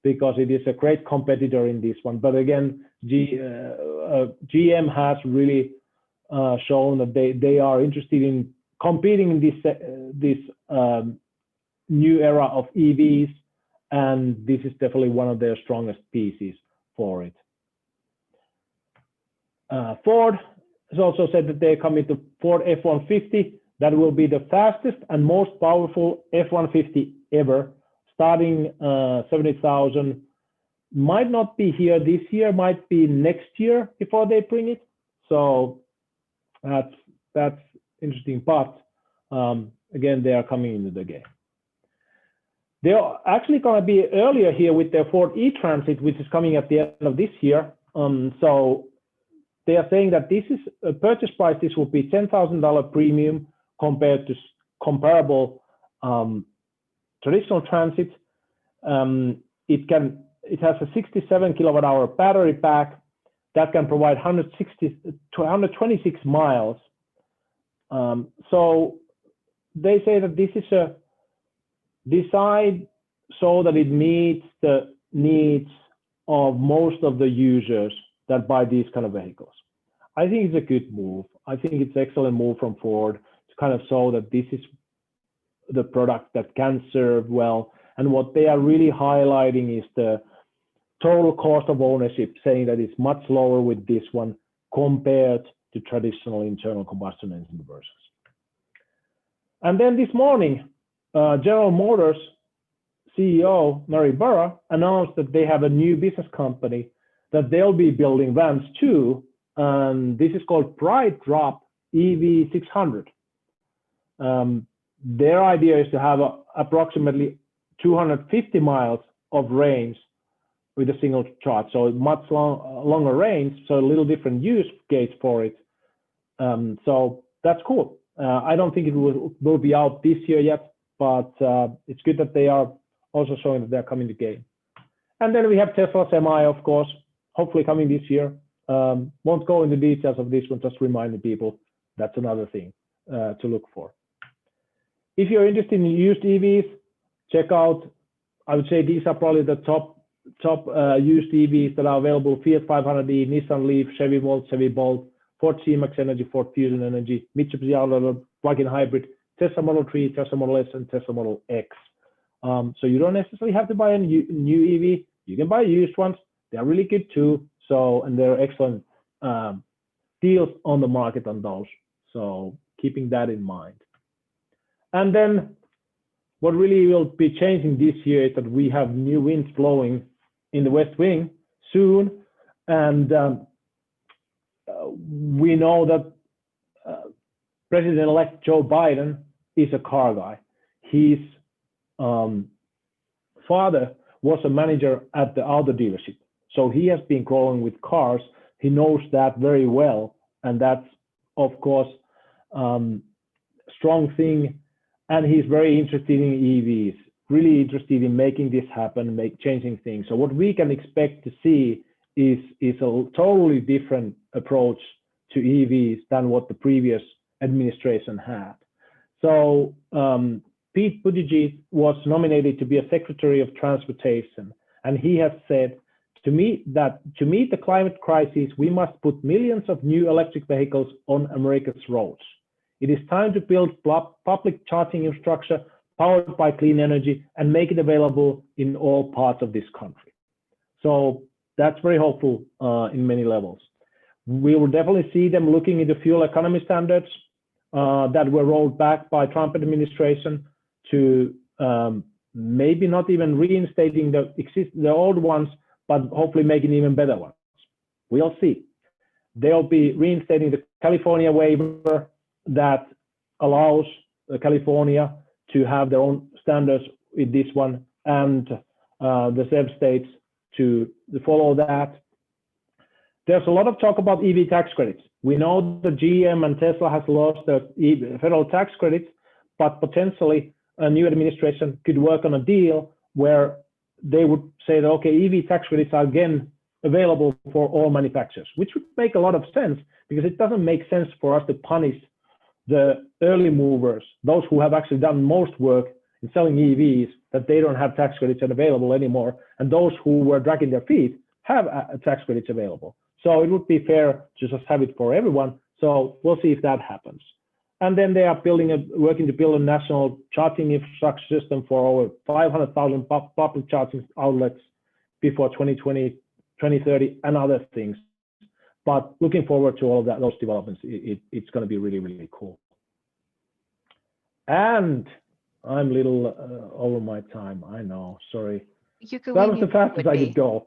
because it is a great competitor in this one. But again, GM has really shown that they are interested in competing in this new era of EVs, and this is definitely one of their strongest pieces for it. Ford has also said that they're coming to Ford F-150. That will be the fastest and most powerful F-150 ever, starting 70,000. Might not be here this year, might be next year before they bring it. So that's interesting. But again, they are coming into the game. They're actually going to be earlier here with their Ford E-Transit, which is coming at the end of this year. So they are saying that this is a purchase price. This will be $10,000 premium compared to comparable traditional transit. It has a 67 kilowatt hour battery pack that can provide 126 miles. So they say that this is a design so that it meets the needs of most of the users that buy these kind of vehicles. I think it's a good move. I think it's an excellent move from Ford to kind of show that this is the product that can serve well. And what they are really highlighting is the total cost of ownership, saying that it's much lower with this one compared to traditional internal combustion engine versions. And then this morning, General Motors CEO Mary Barra announced that they have a new business company that they'll be building vans too. And this is called BrightDrop EV 600. Their idea is to have approximately 250 miles of range with a single charge, so much longer range, so a little different use case for it. So that's cool. I don't think it will be out this year yet, but it's good that they are also showing that they're coming to game. And then we have Tesla Semi, of course, hopefully coming this year. Won't go into details of this one, just reminding people that's another thing to look for. If you're interested in used EVs, check out, I would say these are probably the top used EVs that are available: Fiat 500e, Nissan Leaf, Chevy Volt, Chevy Bolt, Ford C-Max Energy, Ford Fusion Energy, Mitsubishi Outlander, plug-in hybrid, Tesla Model 3, Tesla Model S, and Tesla Model X. So you don't necessarily have to buy a new EV. You can buy used ones. They're really good too. So, and they're excellent deals on the market on those. So keeping that in mind. And then what really will be changing this year is that we have new winds blowing in the West Wing soon. And we know that President-elect Joe Biden is a car guy. His father was a manager at the auto dealership. So he has been growing with cars. He knows that very well. And that's, of course, strong thing. And he's very interested in EVs, really interested in making this happen, changing things. So what we can expect to see is a totally different approach to EVs than what the previous administration had. So Pete Buttigieg was nominated to be a Secretary of Transportation, and he has said, to meet the climate crisis, we must put millions of new electric vehicles on America's roads. It is time to build public charging infrastructure powered by clean energy and make it available in all parts of this country. So that's very hopeful in many levels. We will definitely see them looking into fuel economy standards that were rolled back by Trump administration to maybe not even reinstating the old ones, but hopefully making even better ones. We'll see. They'll be reinstating the California waiver that allows California to have their own standards with this one, and the several states to follow that. There's a lot of talk about EV tax credits. We know that GM and Tesla has lost their federal tax credits, but potentially a new administration could work on a deal where they would say that, okay, EV tax credits are again available for all manufacturers, which would make a lot of sense, because it doesn't make sense for us to punish the early movers, those who have actually done most work in selling EVs, that they don't have tax credits available anymore, and those who were dragging their feet have tax credits available. So it would be fair to just have it for everyone. So we'll see if that happens. And then they are working to build a national charging infrastructure system for over 500,000 public charging outlets before 2020, 2030, and other things. But looking forward to all of that, those developments. It's going to be really, really cool. And I'm a little over my time. I know. Sorry. Jukka, That was the fastest I could go.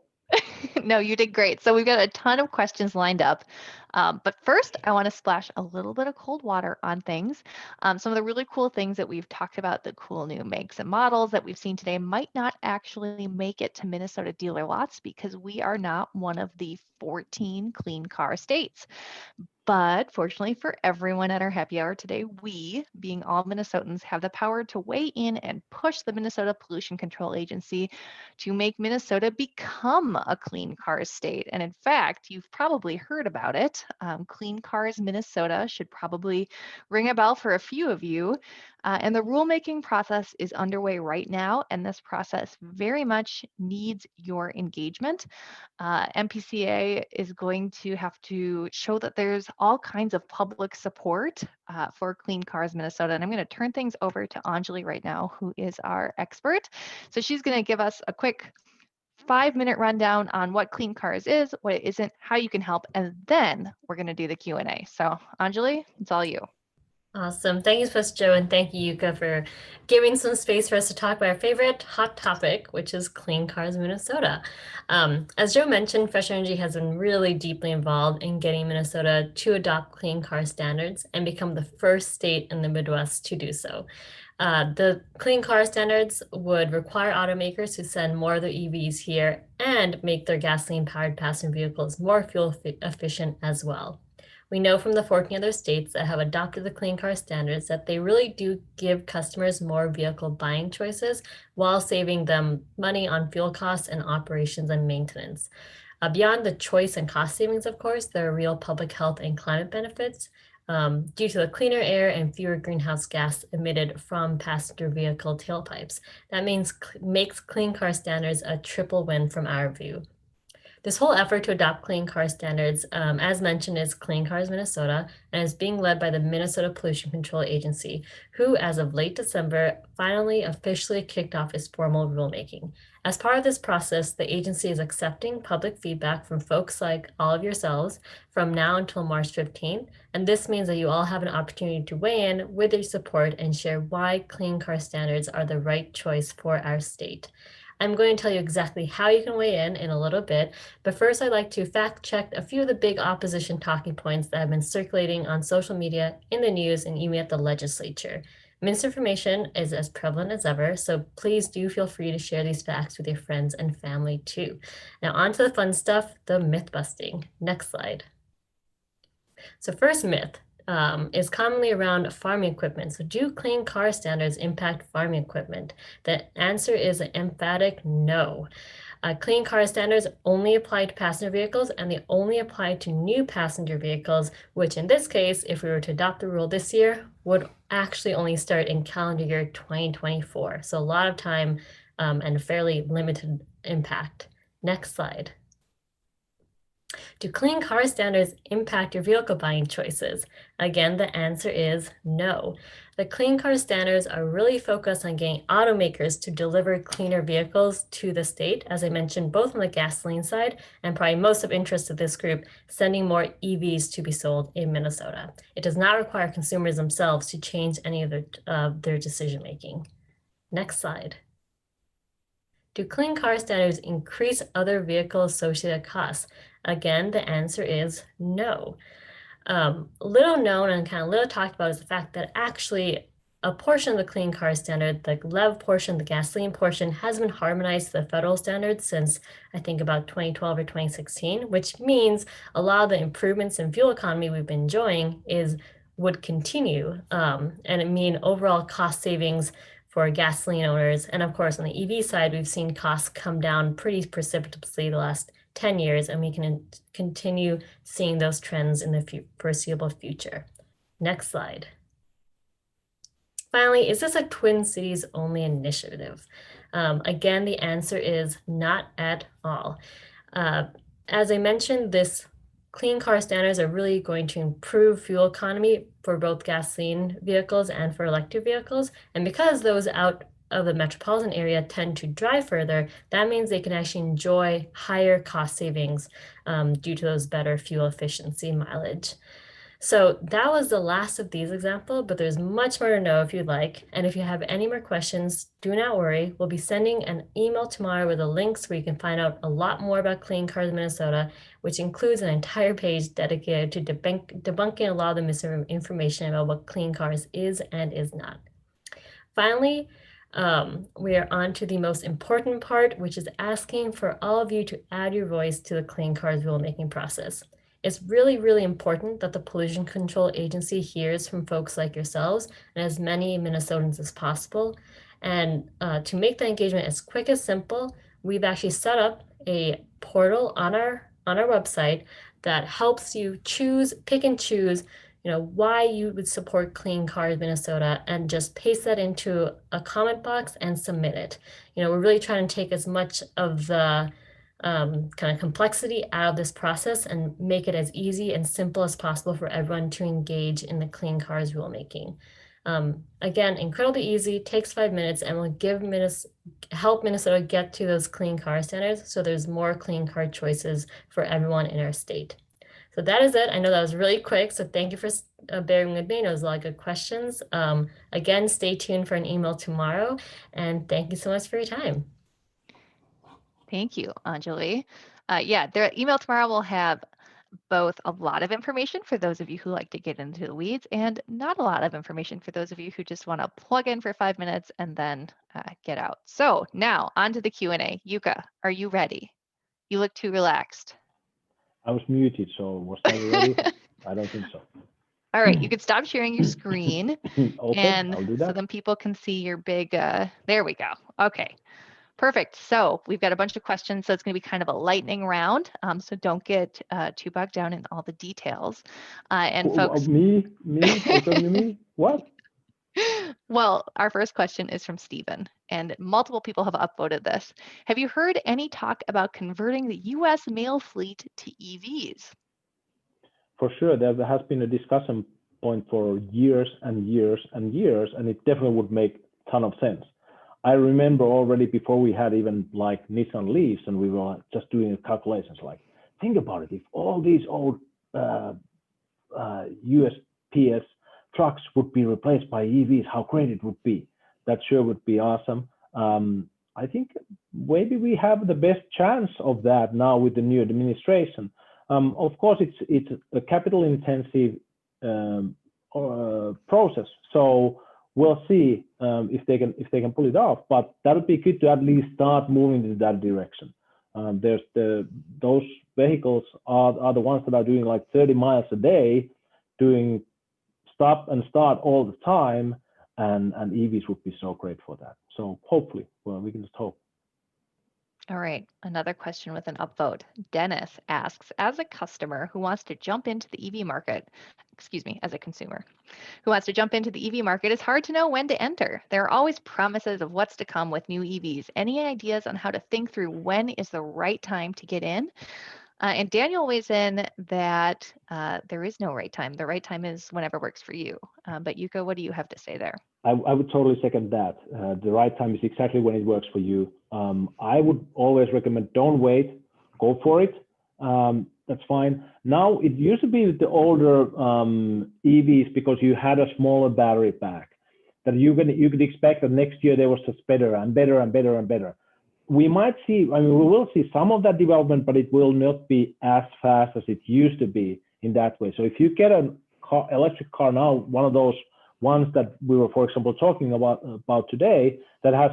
No, you did great. So we've got a ton of questions lined up. But first, I want to splash a little bit of cold water on things. Some of the really cool things that we've talked about, the cool new makes and models that we've seen today might not actually make it to Minnesota dealer lots because we are not one of the 14 clean car states. But fortunately for everyone at our happy hour today, we, being all Minnesotans, have the power to weigh in and push the Minnesota Pollution Control Agency to make Minnesota become a clean cars state. And in fact, you've probably heard about it. Clean Cars Minnesota should probably ring a bell for a few of you. And the rulemaking process is underway right now, and this process very much needs your engagement. MPCA is going to have to show that there's all kinds of public support for Clean Cars Minnesota. And I'm going to turn things over to Anjali right now, who is our expert. So she's going to give us a quick 5-minute rundown on what Clean Cars is, what it isn't, how you can help, and then we're going to do the Q&A. So Anjali, it's all you. Awesome. Thank you so much, Joe, and thank you, Jukka, for giving some space for us to talk about our favorite hot topic, which is Clean Cars Minnesota. As Joe mentioned, Fresh Energy has been really deeply involved in getting Minnesota to adopt clean car standards and become the first state in the Midwest to do so. The clean car standards would require automakers to send more of their EVs here and make their gasoline-powered passenger vehicles more fuel efficient as well. We know from the 14 other states that have adopted the clean car standards that they really do give customers more vehicle buying choices while saving them money on fuel costs and operations and maintenance. Beyond the choice and cost savings, of course, there are real public health and climate benefits due to the cleaner air and fewer greenhouse gas emitted from passenger vehicle tailpipes. That makes clean car standards a triple win from our view. This whole effort to adopt clean car standards, as mentioned, is Clean Cars Minnesota and is being led by the Minnesota Pollution Control Agency, who, as of late December, finally officially kicked off its formal rulemaking. As part of this process, the agency is accepting public feedback from folks like all of yourselves from now until March 15th, and this means that you all have an opportunity to weigh in with your support and share why clean car standards are the right choice for our state. I'm going to tell you exactly how you can weigh in a little bit, but first I'd like to fact check a few of the big opposition talking points that have been circulating on social media, in the news, and even at the legislature. Misinformation is as prevalent as ever, so please do feel free to share these facts with your friends and family too. Now on to the fun stuff, the myth busting. Next slide. So first myth is commonly around farming equipment. So do clean car standards impact farming equipment? The answer is an emphatic no. Clean car standards only apply to passenger vehicles, and they only apply to new passenger vehicles, which in this case, if we were to adopt the rule this year, would actually only start in calendar year 2024. So a lot of time and fairly limited impact. Next slide. Do clean car standards impact your vehicle buying choices? Again, the answer is no. The clean car standards are really focused on getting automakers to deliver cleaner vehicles to the state, as I mentioned, both on the gasoline side and probably most of interest to this group, sending more EVs to be sold in Minnesota. It does not require consumers themselves to change any of their decision-making. Next slide. Do clean car standards increase other vehicle-associated costs? Again, the answer is no. Little known and kind of little talked about is the fact that actually a portion of the clean car standard, the LEV portion, the gasoline portion, has been harmonized to the federal standards since I think about 2012 or 2016, which means a lot of the improvements in fuel economy we've been enjoying would continue, and it mean overall cost savings for gasoline owners. And of course, on the EV side, we've seen costs come down pretty precipitously the last 10 years, and we can continue seeing those trends in the foreseeable future. Next slide. Finally, is this a Twin Cities only initiative? Again, the answer is not at all. As I mentioned, this clean car standards are really going to improve fuel economy for both gasoline vehicles and for electric vehicles. And because those out of the metropolitan area tend to drive further, that means they can actually enjoy higher cost savings due to those better fuel efficiency mileage. So that was the last of these examples, but there's much more to know if you'd like. And if you have any more questions, do not worry. We'll be sending an email tomorrow with the links where you can find out a lot more about Clean Cars Minnesota, which includes an entire page dedicated to debunking a lot of the misinformation about what clean cars is and is not. Finally, we are on to the most important part, which is asking for all of you to add your voice to the Clean Cars rulemaking process. It's really, really important that the Pollution Control Agency hears from folks like yourselves and as many Minnesotans as possible. And to make the engagement as quick as simple, we've actually set up a portal on our website that helps you pick and choose, why you would support Clean Cars Minnesota, and just paste that into a comment box and submit it. We're really trying to take as much of the kind of complexity out of this process and make it as easy and simple as possible for everyone to engage in the Clean Cars rulemaking. Again, incredibly easy, takes 5 minutes, and will help Minnesota get to those clean car standards so there's more clean car choices for everyone in our state. So that is it. I know that was really quick, so thank you for bearing with me. It was a lot of good questions. Again, stay tuned for an email tomorrow, and thank you so much for your time. Thank you, Anjali. Yeah, the email tomorrow will have both a lot of information for those of you who like to get into the weeds and not a lot of information for those of you who just want to plug in for 5 minutes and then get out. So now on to the Q&A. Jukka, are you ready? You look too relaxed. I was muted, so was I ready? I don't think so. All right, you can stop sharing your screen. Okay, and I'll do that. So then people can see your big, there we go. Okay. Perfect. So we've got a bunch of questions. So it's going to be kind of a lightning round. So don't get too bogged down in all the details. And folks, me, what? Well, our first question is from Stephen, and multiple people have upvoted this. Have you heard any talk about converting the U.S. mail fleet to EVs? For sure, there has been a discussion point for years and years and years, and it definitely would make a ton of sense. I remember already before we had even like Nissan Leafs, and we were just doing calculations like, think about it, if all these old USPS trucks would be replaced by EVs, how great it would be. That sure would be awesome. I think maybe we have the best chance of that now with the new administration. Of course, it's a capital intensive process. So we'll see if they can pull it off, but that would be good to at least start moving in that direction. Those vehicles are the ones that are doing like 30 miles a day, doing stop and start all the time, and EVs would be so great for that. So hopefully, well, we can just hope. All right, another question with an upvote. Dennis asks, as a customer who wants to jump into the EV market, as a consumer who wants to jump into the EV market, it's hard to know when to enter. There are always promises of what's to come with new EVs. Any ideas on how to think through when is the right time to get in? And Daniel weighs in that there is no right time. The right time is whenever works for you. But Jukka, what do you have to say there? I would totally second that. The right time is exactly when it works for you. I would always recommend don't wait, go for it. That's fine. Now, it used to be with the older EVs because you had a smaller battery pack that you could expect that next year they were just better and better and better and better. We might see, we will see some of that development, but it will not be as fast as it used to be in that way. So if you get an electric car now, one of those ones that we were, for example, talking about today, that has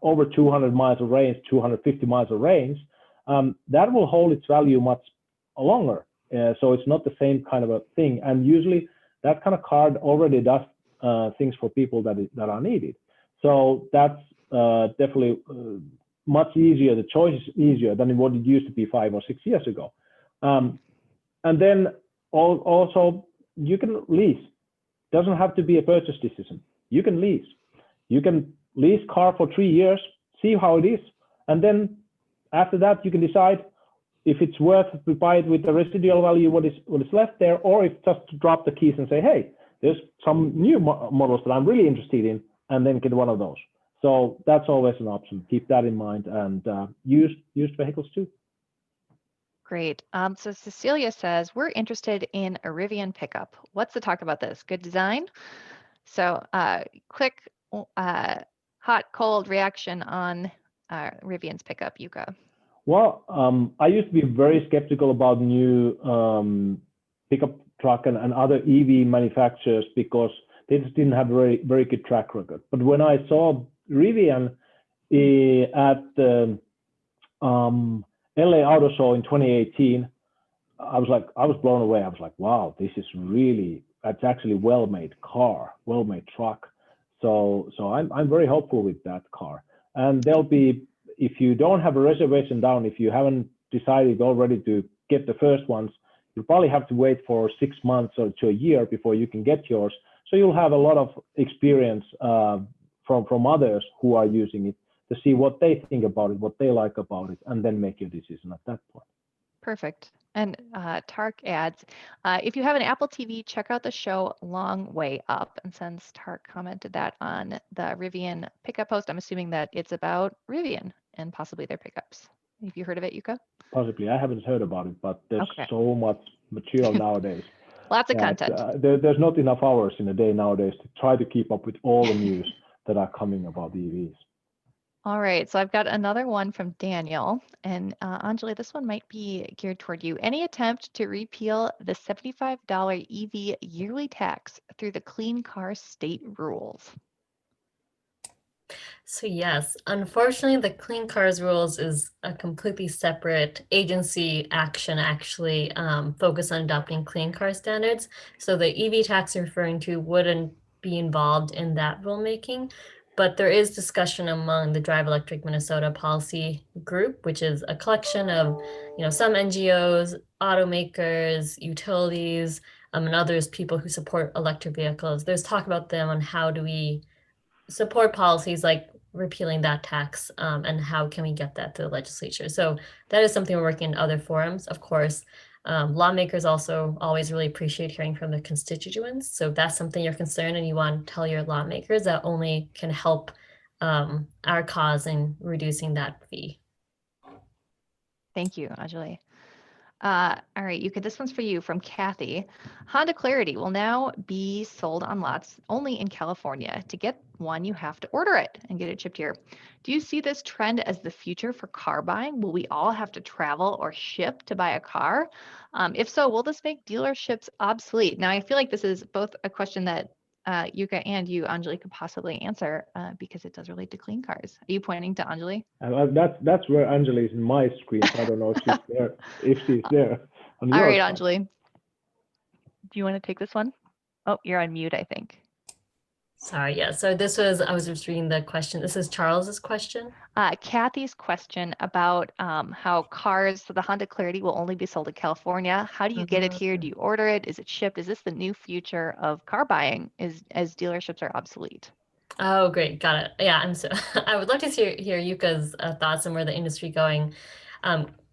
over 200 miles of range, 250 miles of range, that will hold its value much longer. So it's not the same kind of a thing. And usually that kind of car already does things for people that are needed. So that's definitely much easier. The choice is easier than what it used to be 5 or 6 years ago. And then also you can lease. Doesn't have to be a purchase decision. You can lease. You can lease car for 3 years, see how it is, and then after that you can decide if it's worth to buy it with the residual value, what is left there, or if just to drop the keys and say, hey, there's some new models that I'm really interested in, and then get one of those. So that's always an option. Keep that in mind, and used vehicles too. Great. So Cecilia says, we're interested in a Rivian pickup. What's the talk about this? Good design? So quick, hot, cold reaction on Rivian's pickup, Jukka. Well, I used to be very skeptical about new pickup truck and other EV manufacturers because they just didn't have a very good track record. But when I saw Rivian at the LA Auto Show in 2018, I was blown away. I was like, wow, this is that's actually well-made car, well-made truck. So I'm very hopeful with that car. And there'll be, if you don't have a reservation down, if you haven't decided already to get the first ones, you'll probably have to wait for 6 months or to a year before you can get yours. So you'll have a lot of experience from others who are using it to see what they think about it, what they like about it, and then make your decision at that point. Perfect. And Tark adds, if you have an Apple TV, check out the show Long Way Up. And since Tark commented that on the Rivian pickup post, I'm assuming that it's about Rivian and possibly their pickups. Have you heard of it, Jukka? Possibly. I haven't heard about it, but there's so much material nowadays. Lots of content. There's not enough hours in a day nowadays to try to keep up with all the news that are coming about the EVs. All right, so I've got another one from Daniel, and Anjali, this one might be geared toward you. Any attempt to repeal the $75 EV yearly tax through the Clean Car State rules? So yes, unfortunately, the Clean Cars rules is a completely separate agency action, actually focused on adopting clean car standards. So the EV tax you're referring to wouldn't be involved in that rulemaking. But there is discussion among the Drive Electric Minnesota policy group, which is a collection of, some NGOs, automakers, utilities, and others, people who support electric vehicles. There's talk about them on how do we support policies like repealing that tax, and how can we get that to the legislature. So that is something we're working in other forums, of course. Lawmakers also always really appreciate hearing from their constituents. So if that's something you're concerned and you want to tell your lawmakers, that only can help our cause in reducing that fee. Thank you, Anjali. All right, Jukka, this one's for you from Kathy. Honda Clarity will now be sold on lots only in California. To get one, you have to order it and get it shipped here. Do you see this trend as the future for car buying? Will we all have to travel or ship to buy a car? If so, will this make dealerships obsolete? Now, I feel like this is both a question that Jukka and you, Anjali, could possibly answer because it does relate to clean cars. Are you pointing to Anjali? That's where Anjali is in my screen. So I don't know if she's there. If she's there. All right, Anjali. Do you want to take this one? Oh, you're on mute, I think. Sorry, yeah. So I was just reading the question. This is Charles's question. Kathy's question about how cars, so the Honda Clarity will only be sold in California. How do you get it here? Do you order it? Is it shipped? Is this the new future of car buying as dealerships are obsolete? Oh, great. Got it. Yeah, I would love to hear Jukka's thoughts on where the industry going.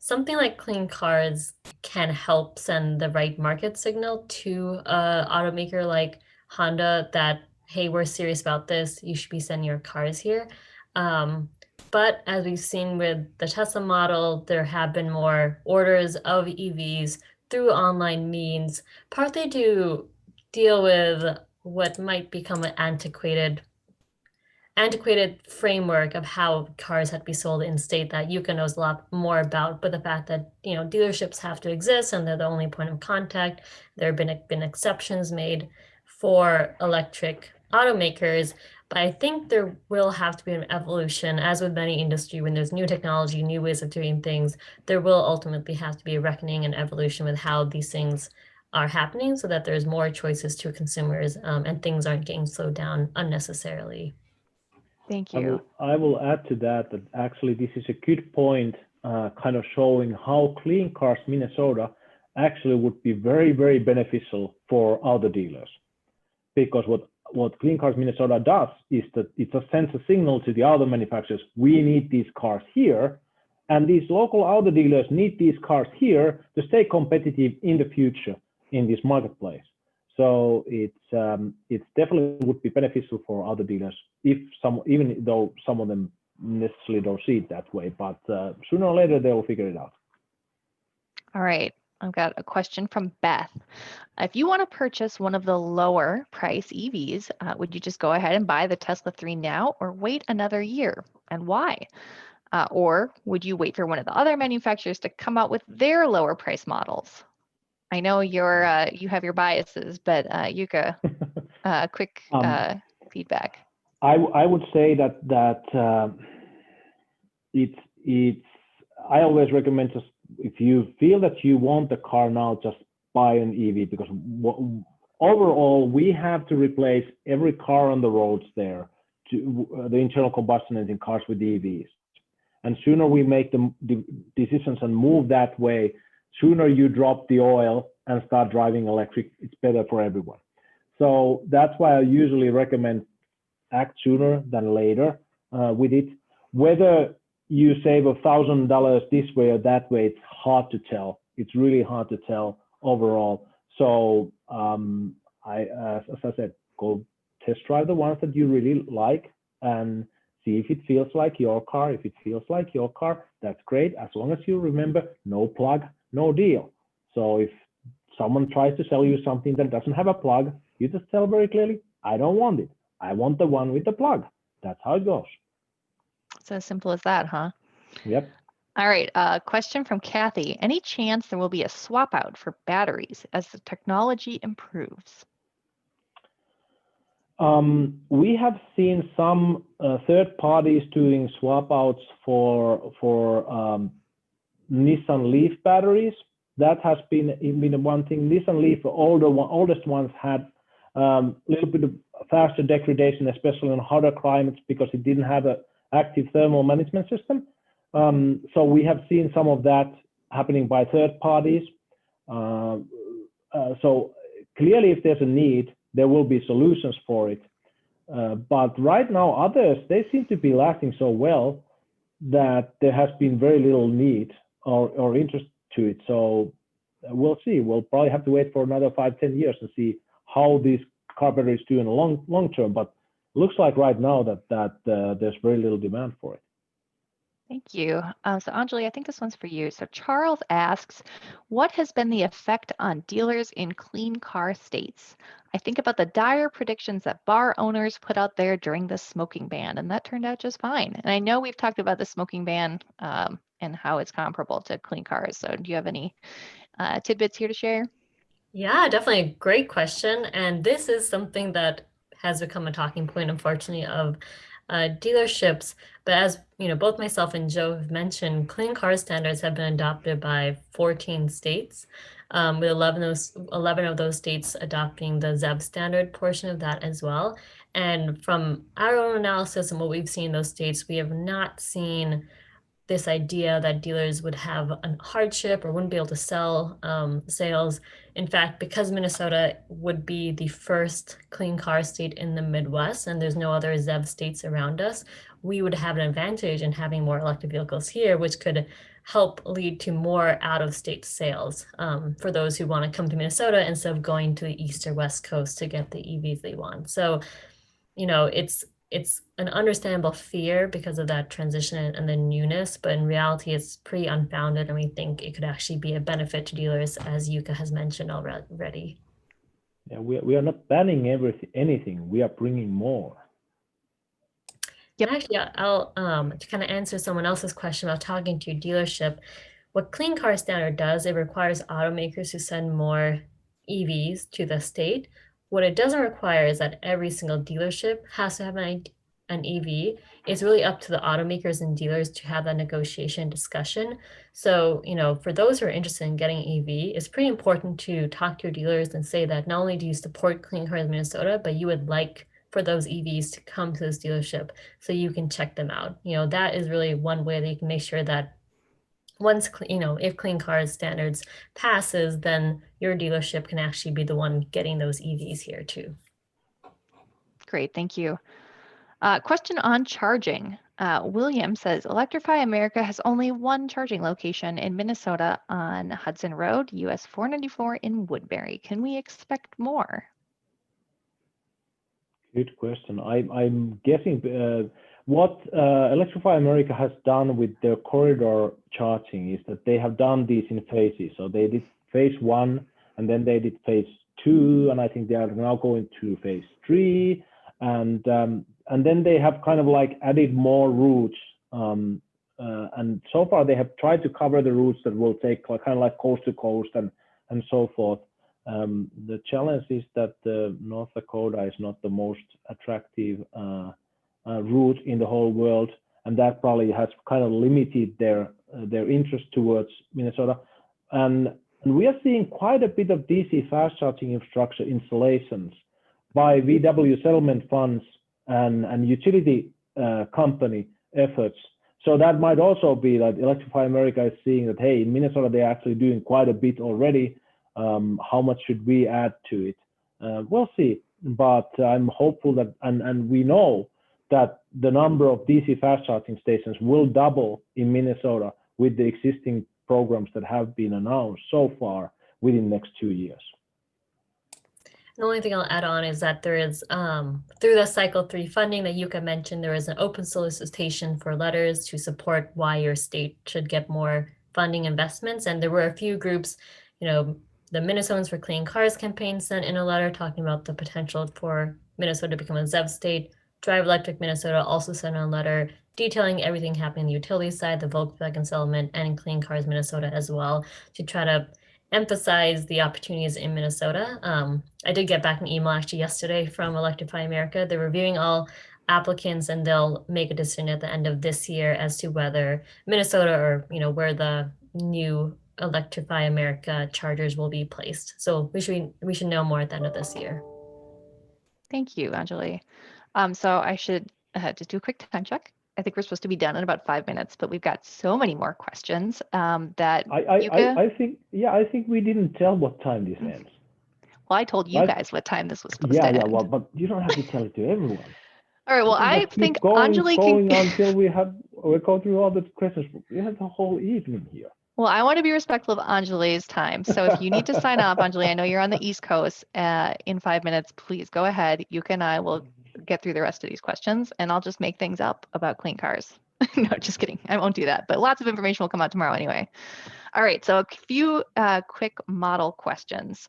Something like clean cars can help send the right market signal to an automaker like Honda that, hey, we're serious about this. You should be sending your cars here. But as we've seen with the Tesla model, there have been more orders of EVs through online means, partly to deal with what might become an antiquated framework of how cars had to be sold in state that Jukka knows a lot more about. But the fact that dealerships have to exist and they're the only point of contact, there have been exceptions made for electric automakers, but I think there will have to be an evolution, as with many industry, when there's new technology, new ways of doing things, there will ultimately have to be a reckoning and evolution with how these things are happening so that there's more choices to consumers and things aren't getting slowed down unnecessarily. Thank you. I will add to that actually this is a good point, kind of showing how Clean Cars Minnesota actually would be very, very beneficial for auto dealers. Because what Clean Cars Minnesota does is that it just sends a signal to the auto manufacturers, we need these cars here, and these local auto dealers need these cars here to stay competitive in the future in this marketplace. So it's definitely would be beneficial for auto dealers, even though some of them necessarily don't see it that way, but sooner or later they will figure it out. All right. I've got a question from Beth. If you want to purchase one of the lower price EVs, would you just go ahead and buy the Tesla 3 now or wait another year? And why? Or would you wait for one of the other manufacturers to come out with their lower price models? I know you have your biases, but Jukka, quick feedback. I would say that it's I always recommend just if you feel that you want the car now, just buy an EV, because overall we have to replace every car on the roads there to the internal combustion engine cars with EVs. And sooner we make the decisions and move that way, sooner you drop the oil and start driving electric. It's better for everyone. So that's why I usually recommend act sooner than later with it. Whether you save $1,000 this way or that way, it's hard to tell. It's really hard to tell overall. So as I said, go test drive the ones that you really like and see if it feels like your car. If it feels like your car, that's great. As long as you remember, no plug, no deal. So if someone tries to sell you something that doesn't have a plug, you just tell very clearly, I don't want it. I want the one with the plug. That's how it goes. It's as simple as that, huh? Yep. All right. Question from Kathy. Any chance there will be a swap out for batteries as the technology improves? We have seen some third parties doing swap outs for Nissan Leaf batteries. That has been one thing. Nissan Leaf, the oldest ones, had a little bit of faster degradation, especially in hotter climates, because it didn't have an active thermal management system. So we have seen some of that happening by third parties. So clearly, if there's a need, there will be solutions for it. But right now, others, they seem to be lasting so well that there has been very little need or interest to it. So we'll see. We'll probably have to wait for another 5-10 years to see how these car batteries do in the long term. But it looks like right now that there's very little demand for it. Thank you. So Anjali, I think this one's for you. So Charles asks, what has been the effect on dealers in clean car states? I think about the dire predictions that bar owners put out there during the smoking ban, and that turned out just fine. And I know we've talked about the smoking ban and how it's comparable to clean cars. So do you have any tidbits here to share? Yeah, definitely a great question. And this is something that has become a talking point, unfortunately, of dealerships. But as you know, both myself and Joe have mentioned, clean car standards have been adopted by 14 states, with 11 of those states adopting the ZEV standard portion of that as well. And from our own analysis and what we've seen in those states, we have not seen this idea that dealers would have a hardship or wouldn't be able to sell sales. In fact, because Minnesota would be the first clean car state in the Midwest and there's no other ZEV states around us, we would have an advantage in having more electric vehicles here, which could help lead to more out-of-state sales for those who want to come to Minnesota instead of going to the East or West Coast to get the EVs they want. So, you know, it's an understandable fear because of that transition and the newness, but in reality, it's pretty unfounded, and we think it could actually be a benefit to dealers, as Jukka has mentioned already. Yeah, we are not banning anything. We are bringing more. Yep. Actually, I'll to kind of answer someone else's question about talking to your dealership. What Clean Car Standard does, it requires automakers to send more EVs to the state. What it doesn't require is that every single dealership has to have an EV. It's really up to the automakers and dealers to have that negotiation discussion. So, you know, for those who are interested in getting EV, it's pretty important to talk to your dealers and say that not only do you support Clean Cars Minnesota, but you would like for those EVs to come to this dealership so you can check them out. You know, that is really one way that you can make sure that once, you know, if Clean Cars Standards passes, then your dealership can actually be the one getting those EVs here too. Great, thank you. Question on charging. William says, Electrify America has only one charging location in Minnesota on Hudson Road, US 494 in Woodbury. Can we expect more? Good question. I'm guessing What Electrify America has done with their corridor charging is that they have done these in phases. So they did phase 1, and then they did phase 2, and I think they are now going to phase 3, and then they have kind of like added more routes. And so far they have tried to cover the routes that will take kind of like coast to coast and so forth. The challenge is that North Dakota is not the most attractive route in the whole world, and that probably has kind of limited their interest towards Minnesota. And we are seeing quite a bit of DC fast charging infrastructure installations by VW settlement funds and utility company efforts. So that might also be that Electrify America is seeing that, hey, in Minnesota, they're actually doing quite a bit already. How much should we add to it? We'll see, but I'm hopeful that, and we know that the number of DC fast charging stations will double in Minnesota with the existing programs that have been announced so far within the next 2 years. The only thing I'll add on is that there is, through the Cycle 3 funding that Jukka mentioned, there is an open solicitation for letters to support why your state should get more funding investments. And there were a few groups, the Minnesotans for Clean Cars campaign sent in a letter talking about the potential for Minnesota to become a ZEV state. Drive Electric Minnesota also sent a letter detailing everything happening on the utility side, the Volkswagen settlement, and Clean Cars Minnesota as well, to try to emphasize the opportunities in Minnesota. I did get back an email actually yesterday from Electrify America. They're reviewing all applicants, and they'll make a decision at the end of this year as to whether Minnesota or where the new Electrify America chargers will be placed. So we should know more at the end of this year. Thank you, Anjali. So I should just do a quick time check. I think we're supposed to be done in about 5 minutes, but we've got so many more questions that I think we didn't tell what time this ends. Well, I told you guys what time this was supposed to end. Yeah, well, but you don't have to tell it to everyone. All right, well, I think Anjali going can until we go through all the questions. We have the whole evening here. Well, I want to be respectful of Anjali's time. So if you need to sign off, Anjali, I know you're on the East Coast. In 5 minutes, please go ahead. Yukka and I will get through the rest of these questions, and I'll just make things up about clean cars. No, just kidding. I won't do that, but lots of information will come out tomorrow anyway. All right, so a few quick model questions.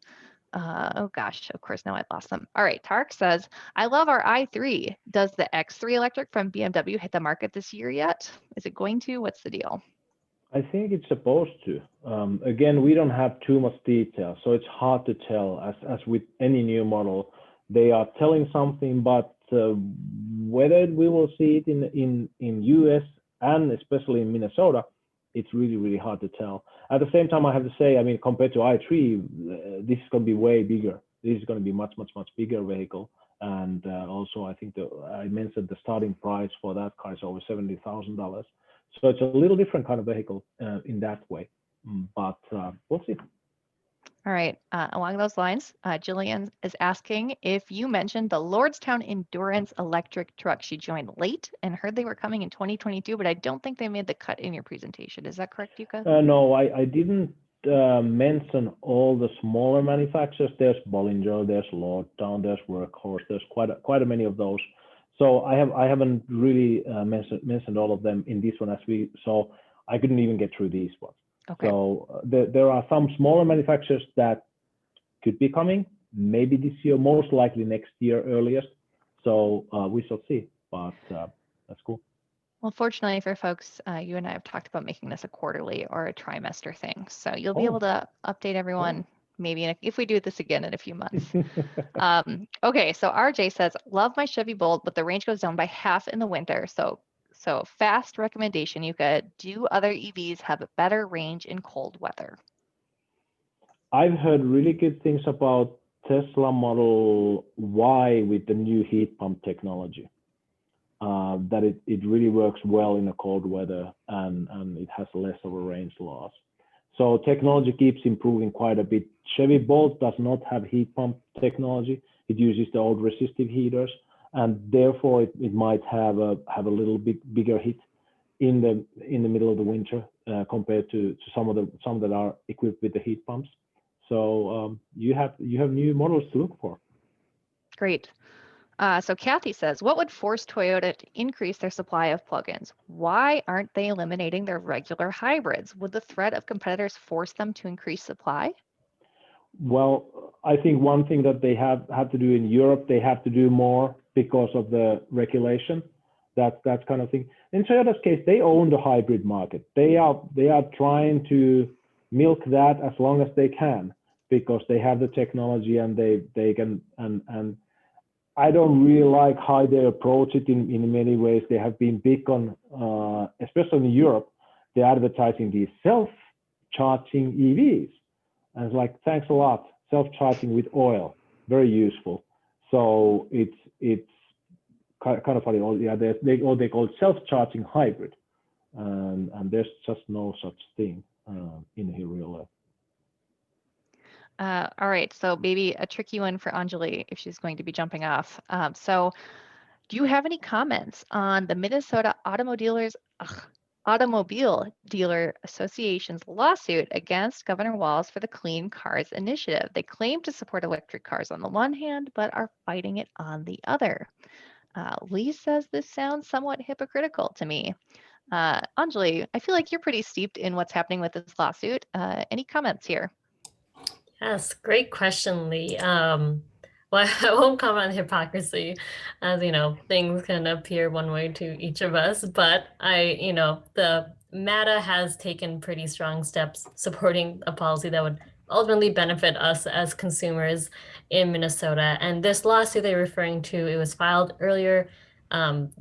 Oh gosh, of course, now I've lost them. All right, Tark says, I love our i3. Does the X3 electric from BMW hit the market this year yet? Is it going to? What's the deal? I think it's supposed to. Again, we don't have too much detail, so it's hard to tell. As with any new model, they are telling something, but whether we will see it in US and especially in Minnesota, it's really, really hard to tell. At the same time, I have to say, I mean, compared to i3, this is going to be way bigger. This is going to be much bigger vehicle. And also, I think I mentioned the starting price for that car is over $70,000. So it's a little different kind of vehicle in that way. But we'll see. All right. Along those lines, Jillian is asking if you mentioned the Lordstown Endurance electric truck. She joined late and heard they were coming in 2022, but I don't think they made the cut in your presentation. Is that correct, Jukka? No, I didn't mention all the smaller manufacturers. There's Bollinger, there's Lordstown, there's Workhorse. There's quite a many of those. So I haven't really mentioned all of them in this one, so I couldn't even get through these ones. Okay. So there are some smaller manufacturers that could be coming, maybe this year, most likely next year earliest. So we shall see, but that's cool. Well, fortunately for folks, you and I have talked about making this a quarterly or a trimester thing. So you'll be able to update everyone maybe if we do this again in a few months. Okay, so RJ says, love my Chevy Bolt, but the range goes down by half in the winter. So fast recommendation, Jukka, do other EVs have a better range in cold weather? I've heard really good things about Tesla Model Y with the new heat pump technology, that it really works well in a cold weather and it has less of a range loss. So technology keeps improving quite a bit. Chevy Bolt does not have heat pump technology. It uses the old resistive heaters, and therefore it might have a little bit bigger hit in the middle of the winter compared to some that are equipped with the heat pumps. So you have new models to look for. Great. So Kathy says, what would force Toyota to increase their supply of plugins? Why aren't they eliminating their regular hybrids? Would the threat of competitors force them to increase supply? Well, I think one thing that they have to do in Europe, they have to do more because of the regulation. That kind of thing. In Toyota's case, they own the hybrid market. They are trying to milk that as long as they can because they have the technology and they can and I don't really like how they approach it in many ways. They have been big on, especially in Europe, they're advertising these self-charging EVs. And it's like, thanks a lot, self-charging with oil, very useful. So it's kind of funny. Yeah, they call it self-charging hybrid, and there's just no such thing in real life. All right, so maybe a tricky one for Anjali if she's going to be jumping off. So do you have any comments on the Minnesota Automobile Dealer Association's lawsuit against Governor Walz for the Clean Cars Initiative? They claim to support electric cars on the one hand, but are fighting it on the other. Lee says this sounds somewhat hypocritical to me. Anjali, I feel like you're pretty steeped in what's happening with this lawsuit. Any comments here? Yes, great question, Lee. Well, I won't comment on hypocrisy, as things can appear one way to each of us. But the MATA has taken pretty strong steps supporting a policy that would ultimately benefit us as consumers in Minnesota. And this lawsuit they're referring to, it was filed earlier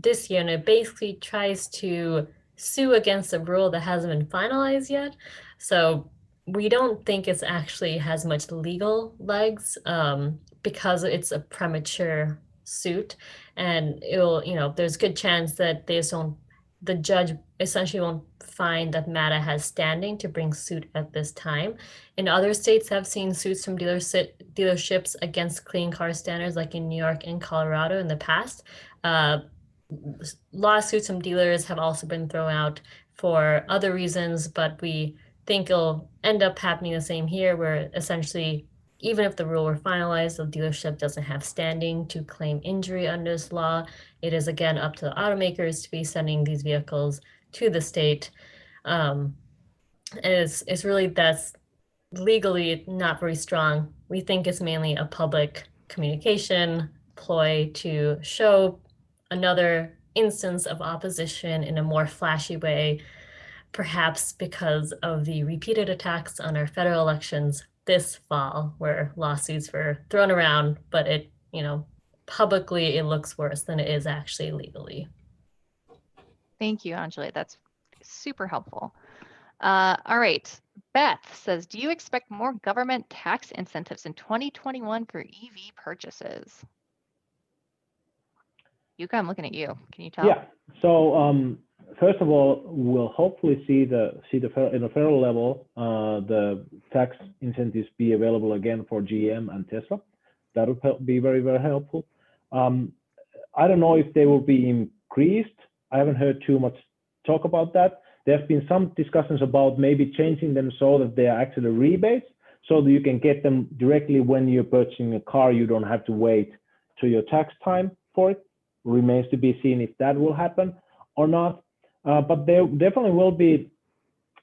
this year, and it basically tries to sue against a rule that hasn't been finalized yet. So we don't think it's actually has much legal legs because it's a premature suit, and it'll, there's good chance that the judge essentially won't find that MATA has standing to bring suit at this time. In other states, have seen suits from dealerships against clean car standards, like in New York and Colorado in the past. Lawsuits from dealers have also been thrown out for other reasons, but we think it'll end up happening the same here, where essentially, even if the rule were finalized, the dealership doesn't have standing to claim injury under this law. It is again up to the automakers to be sending these vehicles to the state. And it's really, that's legally not very strong. We think it's mainly a public communication ploy to show another instance of opposition in a more flashy way, perhaps because of the repeated attacks on our federal elections this fall, where lawsuits were thrown around, but it, publicly it looks worse than it is actually legally. Thank you, Anjali. That's super helpful. All right. Beth says, do you expect more government tax incentives in 2021 for EV purchases? Jukka, I'm looking at you. Can you tell? Yeah. So first of all, we'll hopefully see in the federal level the tax incentives be available again for GM and Tesla. That would be very, very helpful. I don't know if they will be increased. I haven't heard too much talk about that. There have been some discussions about maybe changing them so that they are actually rebates, so that you can get them directly when you're purchasing a car. You don't have to wait to your tax time for it. Remains to be seen if that will happen or not. But there definitely will be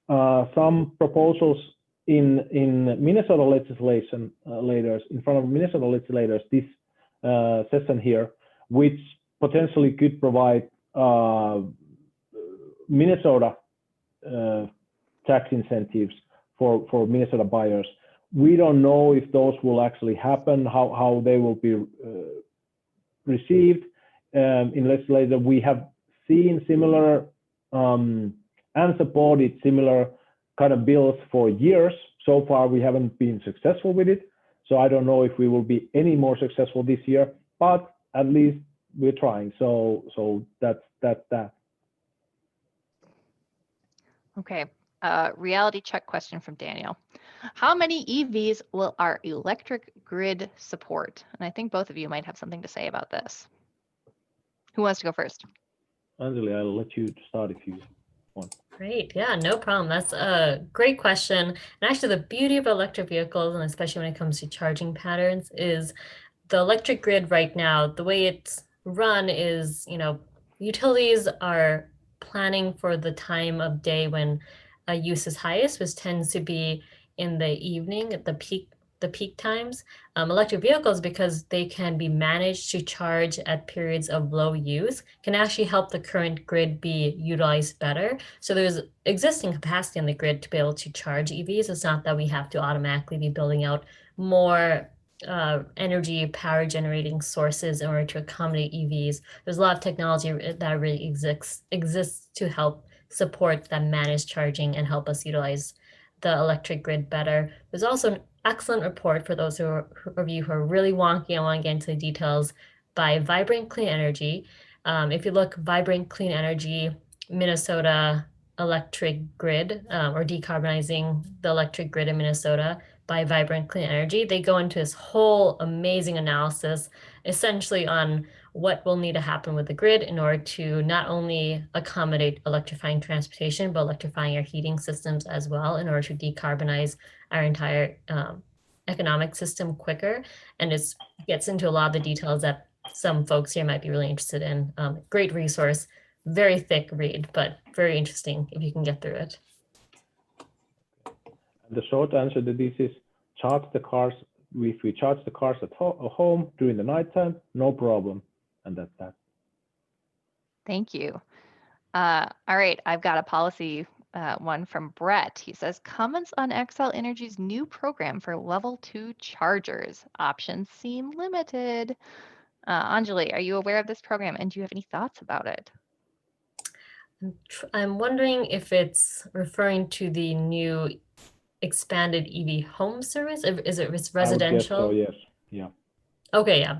some proposals in Minnesota legislation in front of Minnesota legislators this session here, which potentially could provide Minnesota tax incentives for Minnesota buyers. We don't know if those will actually happen, how they will be received in legislation. We have seen similar and supported similar kind of bills for years. So far, we haven't been successful with it. So I don't know if we will be any more successful this year, but at least we're trying. So that's that. Okay. Reality check question from Daniel. How many EVs will our electric grid support? And I think both of you might have something to say about this. Who wants to go first? Anjali, I'll let you start if you want. Great. Yeah, no problem. That's a great question. And actually, the beauty of electric vehicles, and especially when it comes to charging patterns, is the electric grid right now, the way it's run is, utilities are planning for the time of day when use is highest, which tends to be in the evening at the peak times. Electric vehicles, because they can be managed to charge at periods of low use, can actually help the current grid be utilized better. So there's existing capacity on the grid to be able to charge EVs. It's not that we have to automatically be building out more energy power generating sources in order to accommodate EVs. There's a lot of technology that really exists to help support that managed charging and help us utilize the electric grid better. There's also an excellent report for those of you who are really wonky and want to get into the details by Vibrant Clean Energy. If you look Vibrant Clean Energy, Minnesota electric grid, or decarbonizing the electric grid in Minnesota by Vibrant Clean Energy, they go into this whole amazing analysis essentially on what will need to happen with the grid in order to not only accommodate electrifying transportation, but electrifying our heating systems as well in order to decarbonize our entire economic system quicker. And it gets into a lot of the details that some folks here might be really interested in. Great resource, very thick read, but very interesting if you can get through it. The short answer to this is charge the cars. If we charge the cars at home during the nighttime, no problem. And that's that. Thank you. All right, I've got a policy one from Brett. He says, comments on Xcel Energy's new program for level 2 chargers. Options seem limited. Anjali, are you aware of this program and do you have any thoughts about it? I'm wondering if it's referring to the new expanded EV home service. Is it residential? So, yes. Yeah. Okay. Yeah.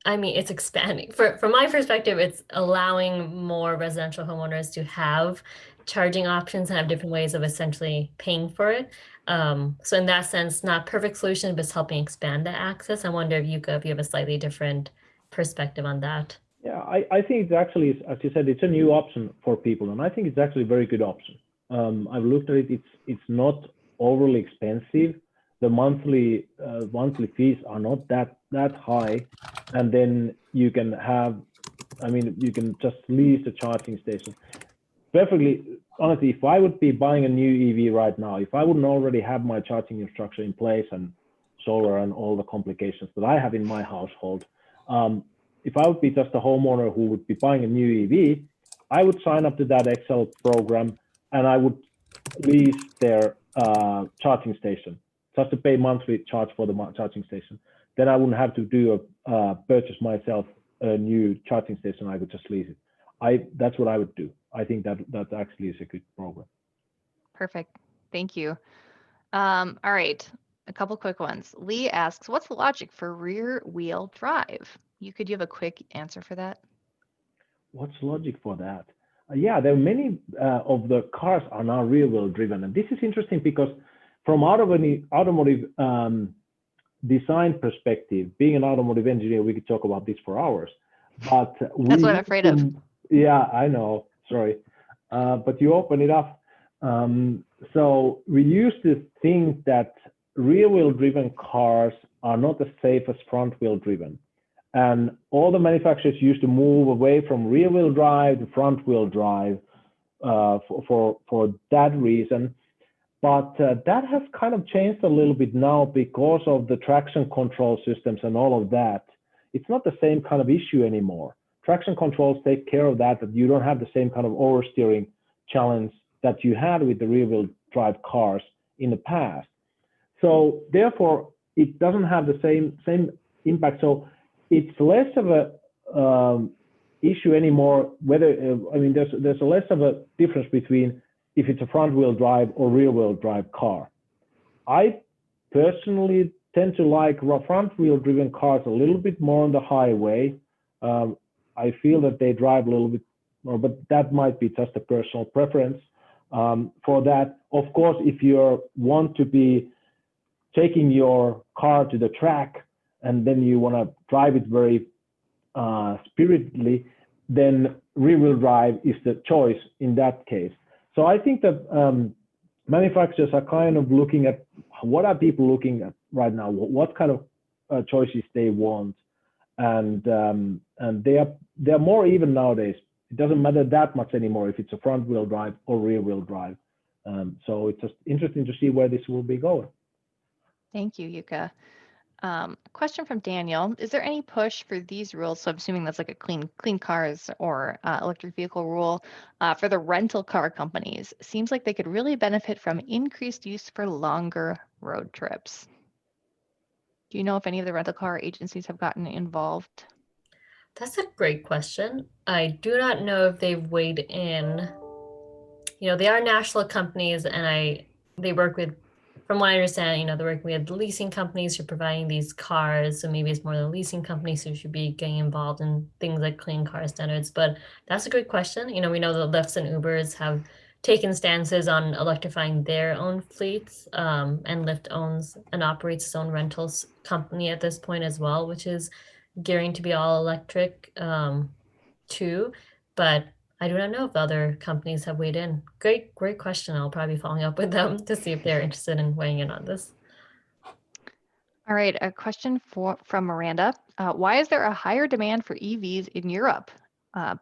I mean, it's expanding. From my perspective, it's allowing more residential homeowners to have charging options and have different ways of essentially paying for it. So in that sense, not perfect solution, but it's helping expand the access. I wonder if you have a slightly different perspective on that. Yeah, I think it's actually, as you said, it's a new option for people, and I think it's actually a very good option. I've looked at it. It's not overly expensive. The monthly fees are not that high, and then you can have, you can just lease the charging station. Perfectly, honestly, if I would be buying a new EV right now, if I wouldn't already have my charging infrastructure in place and solar and all the complications that I have in my household, if I would be just a homeowner who would be buying a new EV, I would sign up to that Xcel program and I would lease their charging station, just to pay monthly charge for the charging station. Then I wouldn't have to do purchase myself a new charging station. I would just lease it. That's what I would do. I think that actually is a good program. Perfect. Thank you. All right, a couple quick ones. Lee asks, what's the logic for rear wheel drive? You have a quick answer for that? What's logic for that? Yeah, there are many of the cars are now rear wheel driven. And this is interesting because from automotive design perspective, being an automotive engineer, we could talk about this for hours. But that's what I'm afraid of. Yeah, I know. Sorry. But you open it up. So we used to think that rear wheel driven cars are not as safe as front wheel driven. And all the manufacturers used to move away from rear wheel drive to front wheel drive for that reason. But that has kind of changed a little bit now because of the traction control systems and all of that. It's not the same kind of issue anymore. Traction controls take care of that you don't have the same kind of oversteering challenge that you had with the rear wheel drive cars in the past. So therefore, it doesn't have the same impact. So it's less of a issue anymore. Whether there's less of a difference between if it's a front wheel drive or rear wheel drive car. I personally tend to like front wheel driven cars a little bit more on the highway. I feel that they drive a little bit more, but that might be just a personal preference. For that, of course, if you want to be taking your car to the track and then you want to drive it very spiritedly, then rear wheel drive is the choice in that case. So I think that manufacturers are kind of looking at what are people looking at right now? What kind of choices they want, and they are more even nowadays. It doesn't matter that much anymore if it's a front wheel drive or rear wheel drive. So it's just interesting to see where this will be going. Thank you, Jukka. Question from Daniel. Is there any push for these rules? So I'm assuming that's like a clean cars or electric vehicle rule for the rental car companies. Seems like they could really benefit from increased use for longer road trips. Do you know if any of the rental car agencies have gotten involved? That's a great question. I do not know if they've weighed in. You know, they are national companies, and they work with, from what I understand, you know, they're working with leasing companies who are providing these cars. So maybe it's more the leasing companies who should be getting involved in things like clean car standards. But that's a good question. You know, we know that Lyfts and Ubers have taken stances on electrifying their own fleets, and Lyft owns and operates its own rentals company at this point as well, which is gearing to be all electric too. But I do not know if the other companies have weighed in. Great question. I'll probably be following up with them to see if they're interested in weighing in on this. All right, a question from Miranda. Why is there a higher demand for EVs in Europe?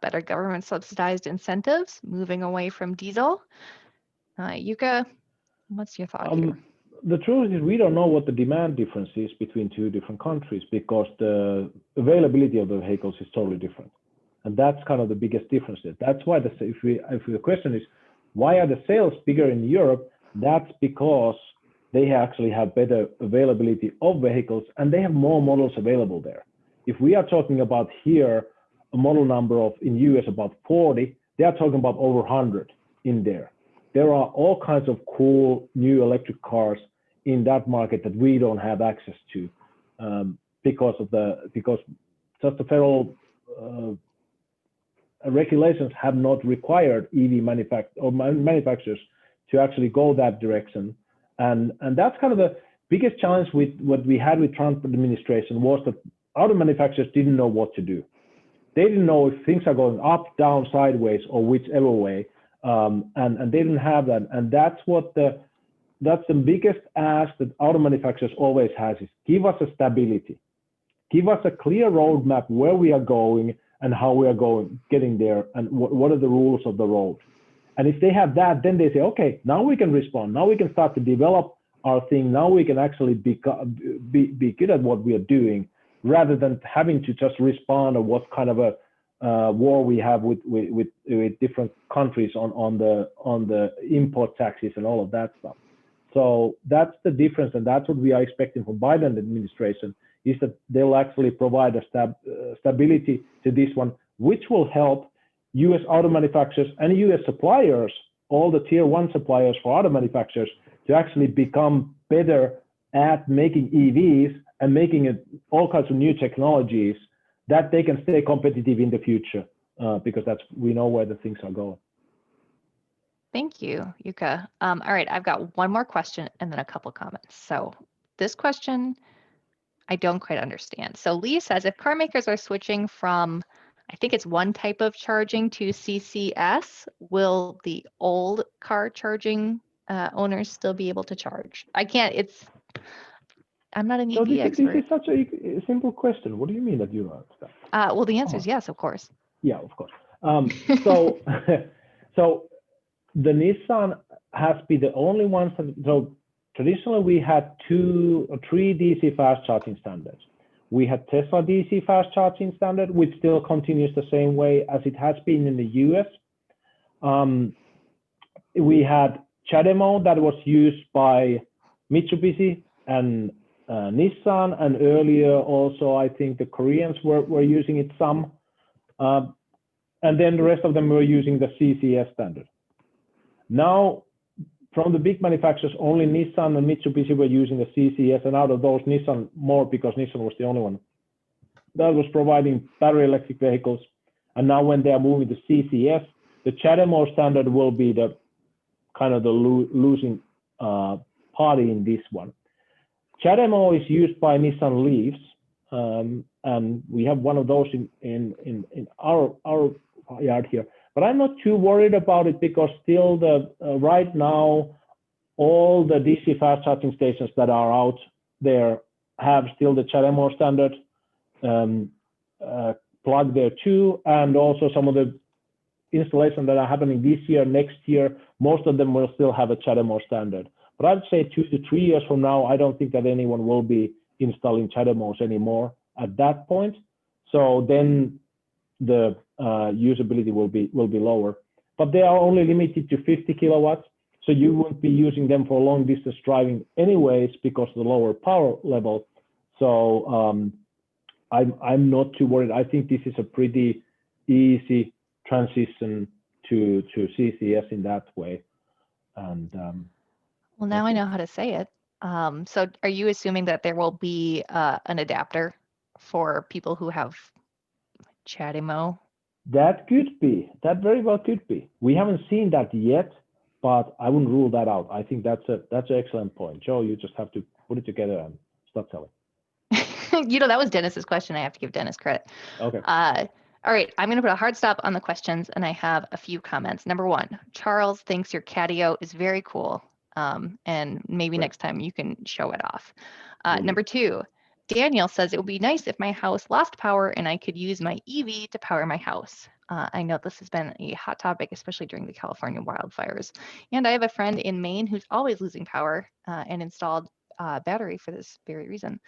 Better government subsidized incentives, moving away from diesel? Jukka, what's your thought here? The truth is we don't know what the demand difference is between two different countries, because the availability of the vehicles is totally different. And that's kind of the biggest difference. That's why if the question is, why are the sales bigger in Europe? That's because they actually have better availability of vehicles, and they have more models available there. If we are talking about here, a model number of, in US, about 40, they are talking about over 100 in there. There are all kinds of cool new electric cars in that market that we don't have access to, because just the federal regulations have not required EV manufacturers to actually go that direction. And that's kind of the biggest challenge with what we had with Trump administration, was that auto manufacturers didn't know what to do. They didn't know if things are going up, down, sideways, or whichever way, and they didn't have that. And that's the biggest ask that auto manufacturers always has, is give us a stability, give us a clear roadmap where we are going and how we are getting there, and what are the rules of the road. And if they have that, then they say, okay, now we can respond. Now we can start to develop our thing. Now we can actually be good at what we are doing, rather than having to just respond to what kind of a war we have with different countries on the import taxes and all of that stuff. So that's the difference, and that's what we are expecting from Biden administration, is that they'll actually provide a stability to this one, which will help US auto manufacturers and US suppliers, all the tier 1 suppliers for auto manufacturers, to actually become better at making EVs and making it all kinds of new technologies that they can stay competitive in the future, because we know where the things are going. Thank you, Jukka. All right, I've got one more question and then a couple comments. So this question, I don't quite understand. So Lee says, if car makers are switching from, I think it's one type of charging, to CCS, will the old car charging owners still be able to charge? I'm not an EV expert. This is such a simple question. What do you mean that you understand? Well, the answer is yes, of course. Yeah, of course. So the Nissan has been the only ones. So traditionally, we had 2 or 3 DC fast charging standards. We had Tesla DC fast charging standard, which still continues the same way as it has been in the US. We had CHAdeMO that was used by Mitsubishi and Nissan, and earlier also I think the Koreans were using it some. And then the rest of them were using the CCS standard. Now, from the big manufacturers, only Nissan and Mitsubishi were using the CCS, and out of those, Nissan more, because Nissan was the only one that was providing battery electric vehicles. And now when they are moving to CCS, the CHAdeMO standard will be the kind of the losing party in this one. CHAdeMO is used by Nissan Leafs, and we have one of those in our yard here. But I'm not too worried about it, because still right now, all the DC fast charging stations that are out there have still the CHAdeMO standard plug there too, and also some of the installations that are happening this year, next year, most of them will still have a CHAdeMO standard. But I'd say 2 to 3 years from now, I don't think that anyone will be installing CHAdeMOs anymore at that point. So then the usability will be lower. But they are only limited to 50 kilowatts, so you won't be using them for long distance driving anyways because of the lower power level. So I'm not too worried. I think this is a pretty easy transition to CCS in that way. And well, now I know how to say it. So are you assuming that there will be an adapter for people who have CHAdeMO? That could be. That very well could be. We haven't seen that yet, but I wouldn't rule that out. I think that's an excellent point. Joe, you just have to put it together and start selling. That was Dennis's question. I have to give Dennis credit. Okay. All right, I'm going to put a hard stop on the questions, and I have a few comments. Number one, Charles thinks your Catio is very cool, and maybe next time you can show it off. Number two, Daniel says it would be nice if my house lost power and I could use my EV to power my house. I know this has been a hot topic, especially during the California wildfires. And I have a friend in Maine who's always losing power and installed a battery for this very reason.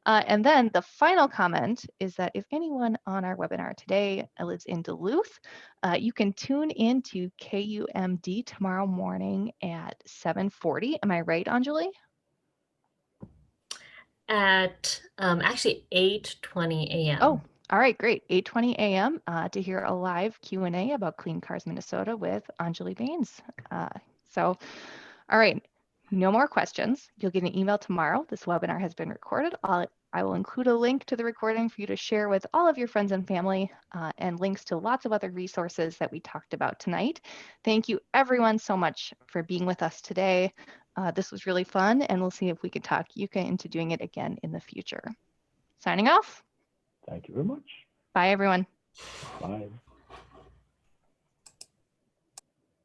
And then the final comment is that if anyone on our webinar today lives in Duluth, you can tune in to KUMD tomorrow morning at 7:40. Am I right, Anjali? At actually 8:20 a.m. Oh, all right, great. 8:20 a.m. To hear a live Q&A about Clean Cars Minnesota with Anjali Bains. So, all right. No more questions. You'll get an email tomorrow. This webinar has been recorded. I will include a link to the recording for you to share with all of your friends and family, and links to lots of other resources that we talked about tonight. Thank you everyone so much for being with us today. This was really fun, and we'll see if we can talk Jukka into doing it again in the future. Signing off. Thank you very much. Bye, everyone. Bye.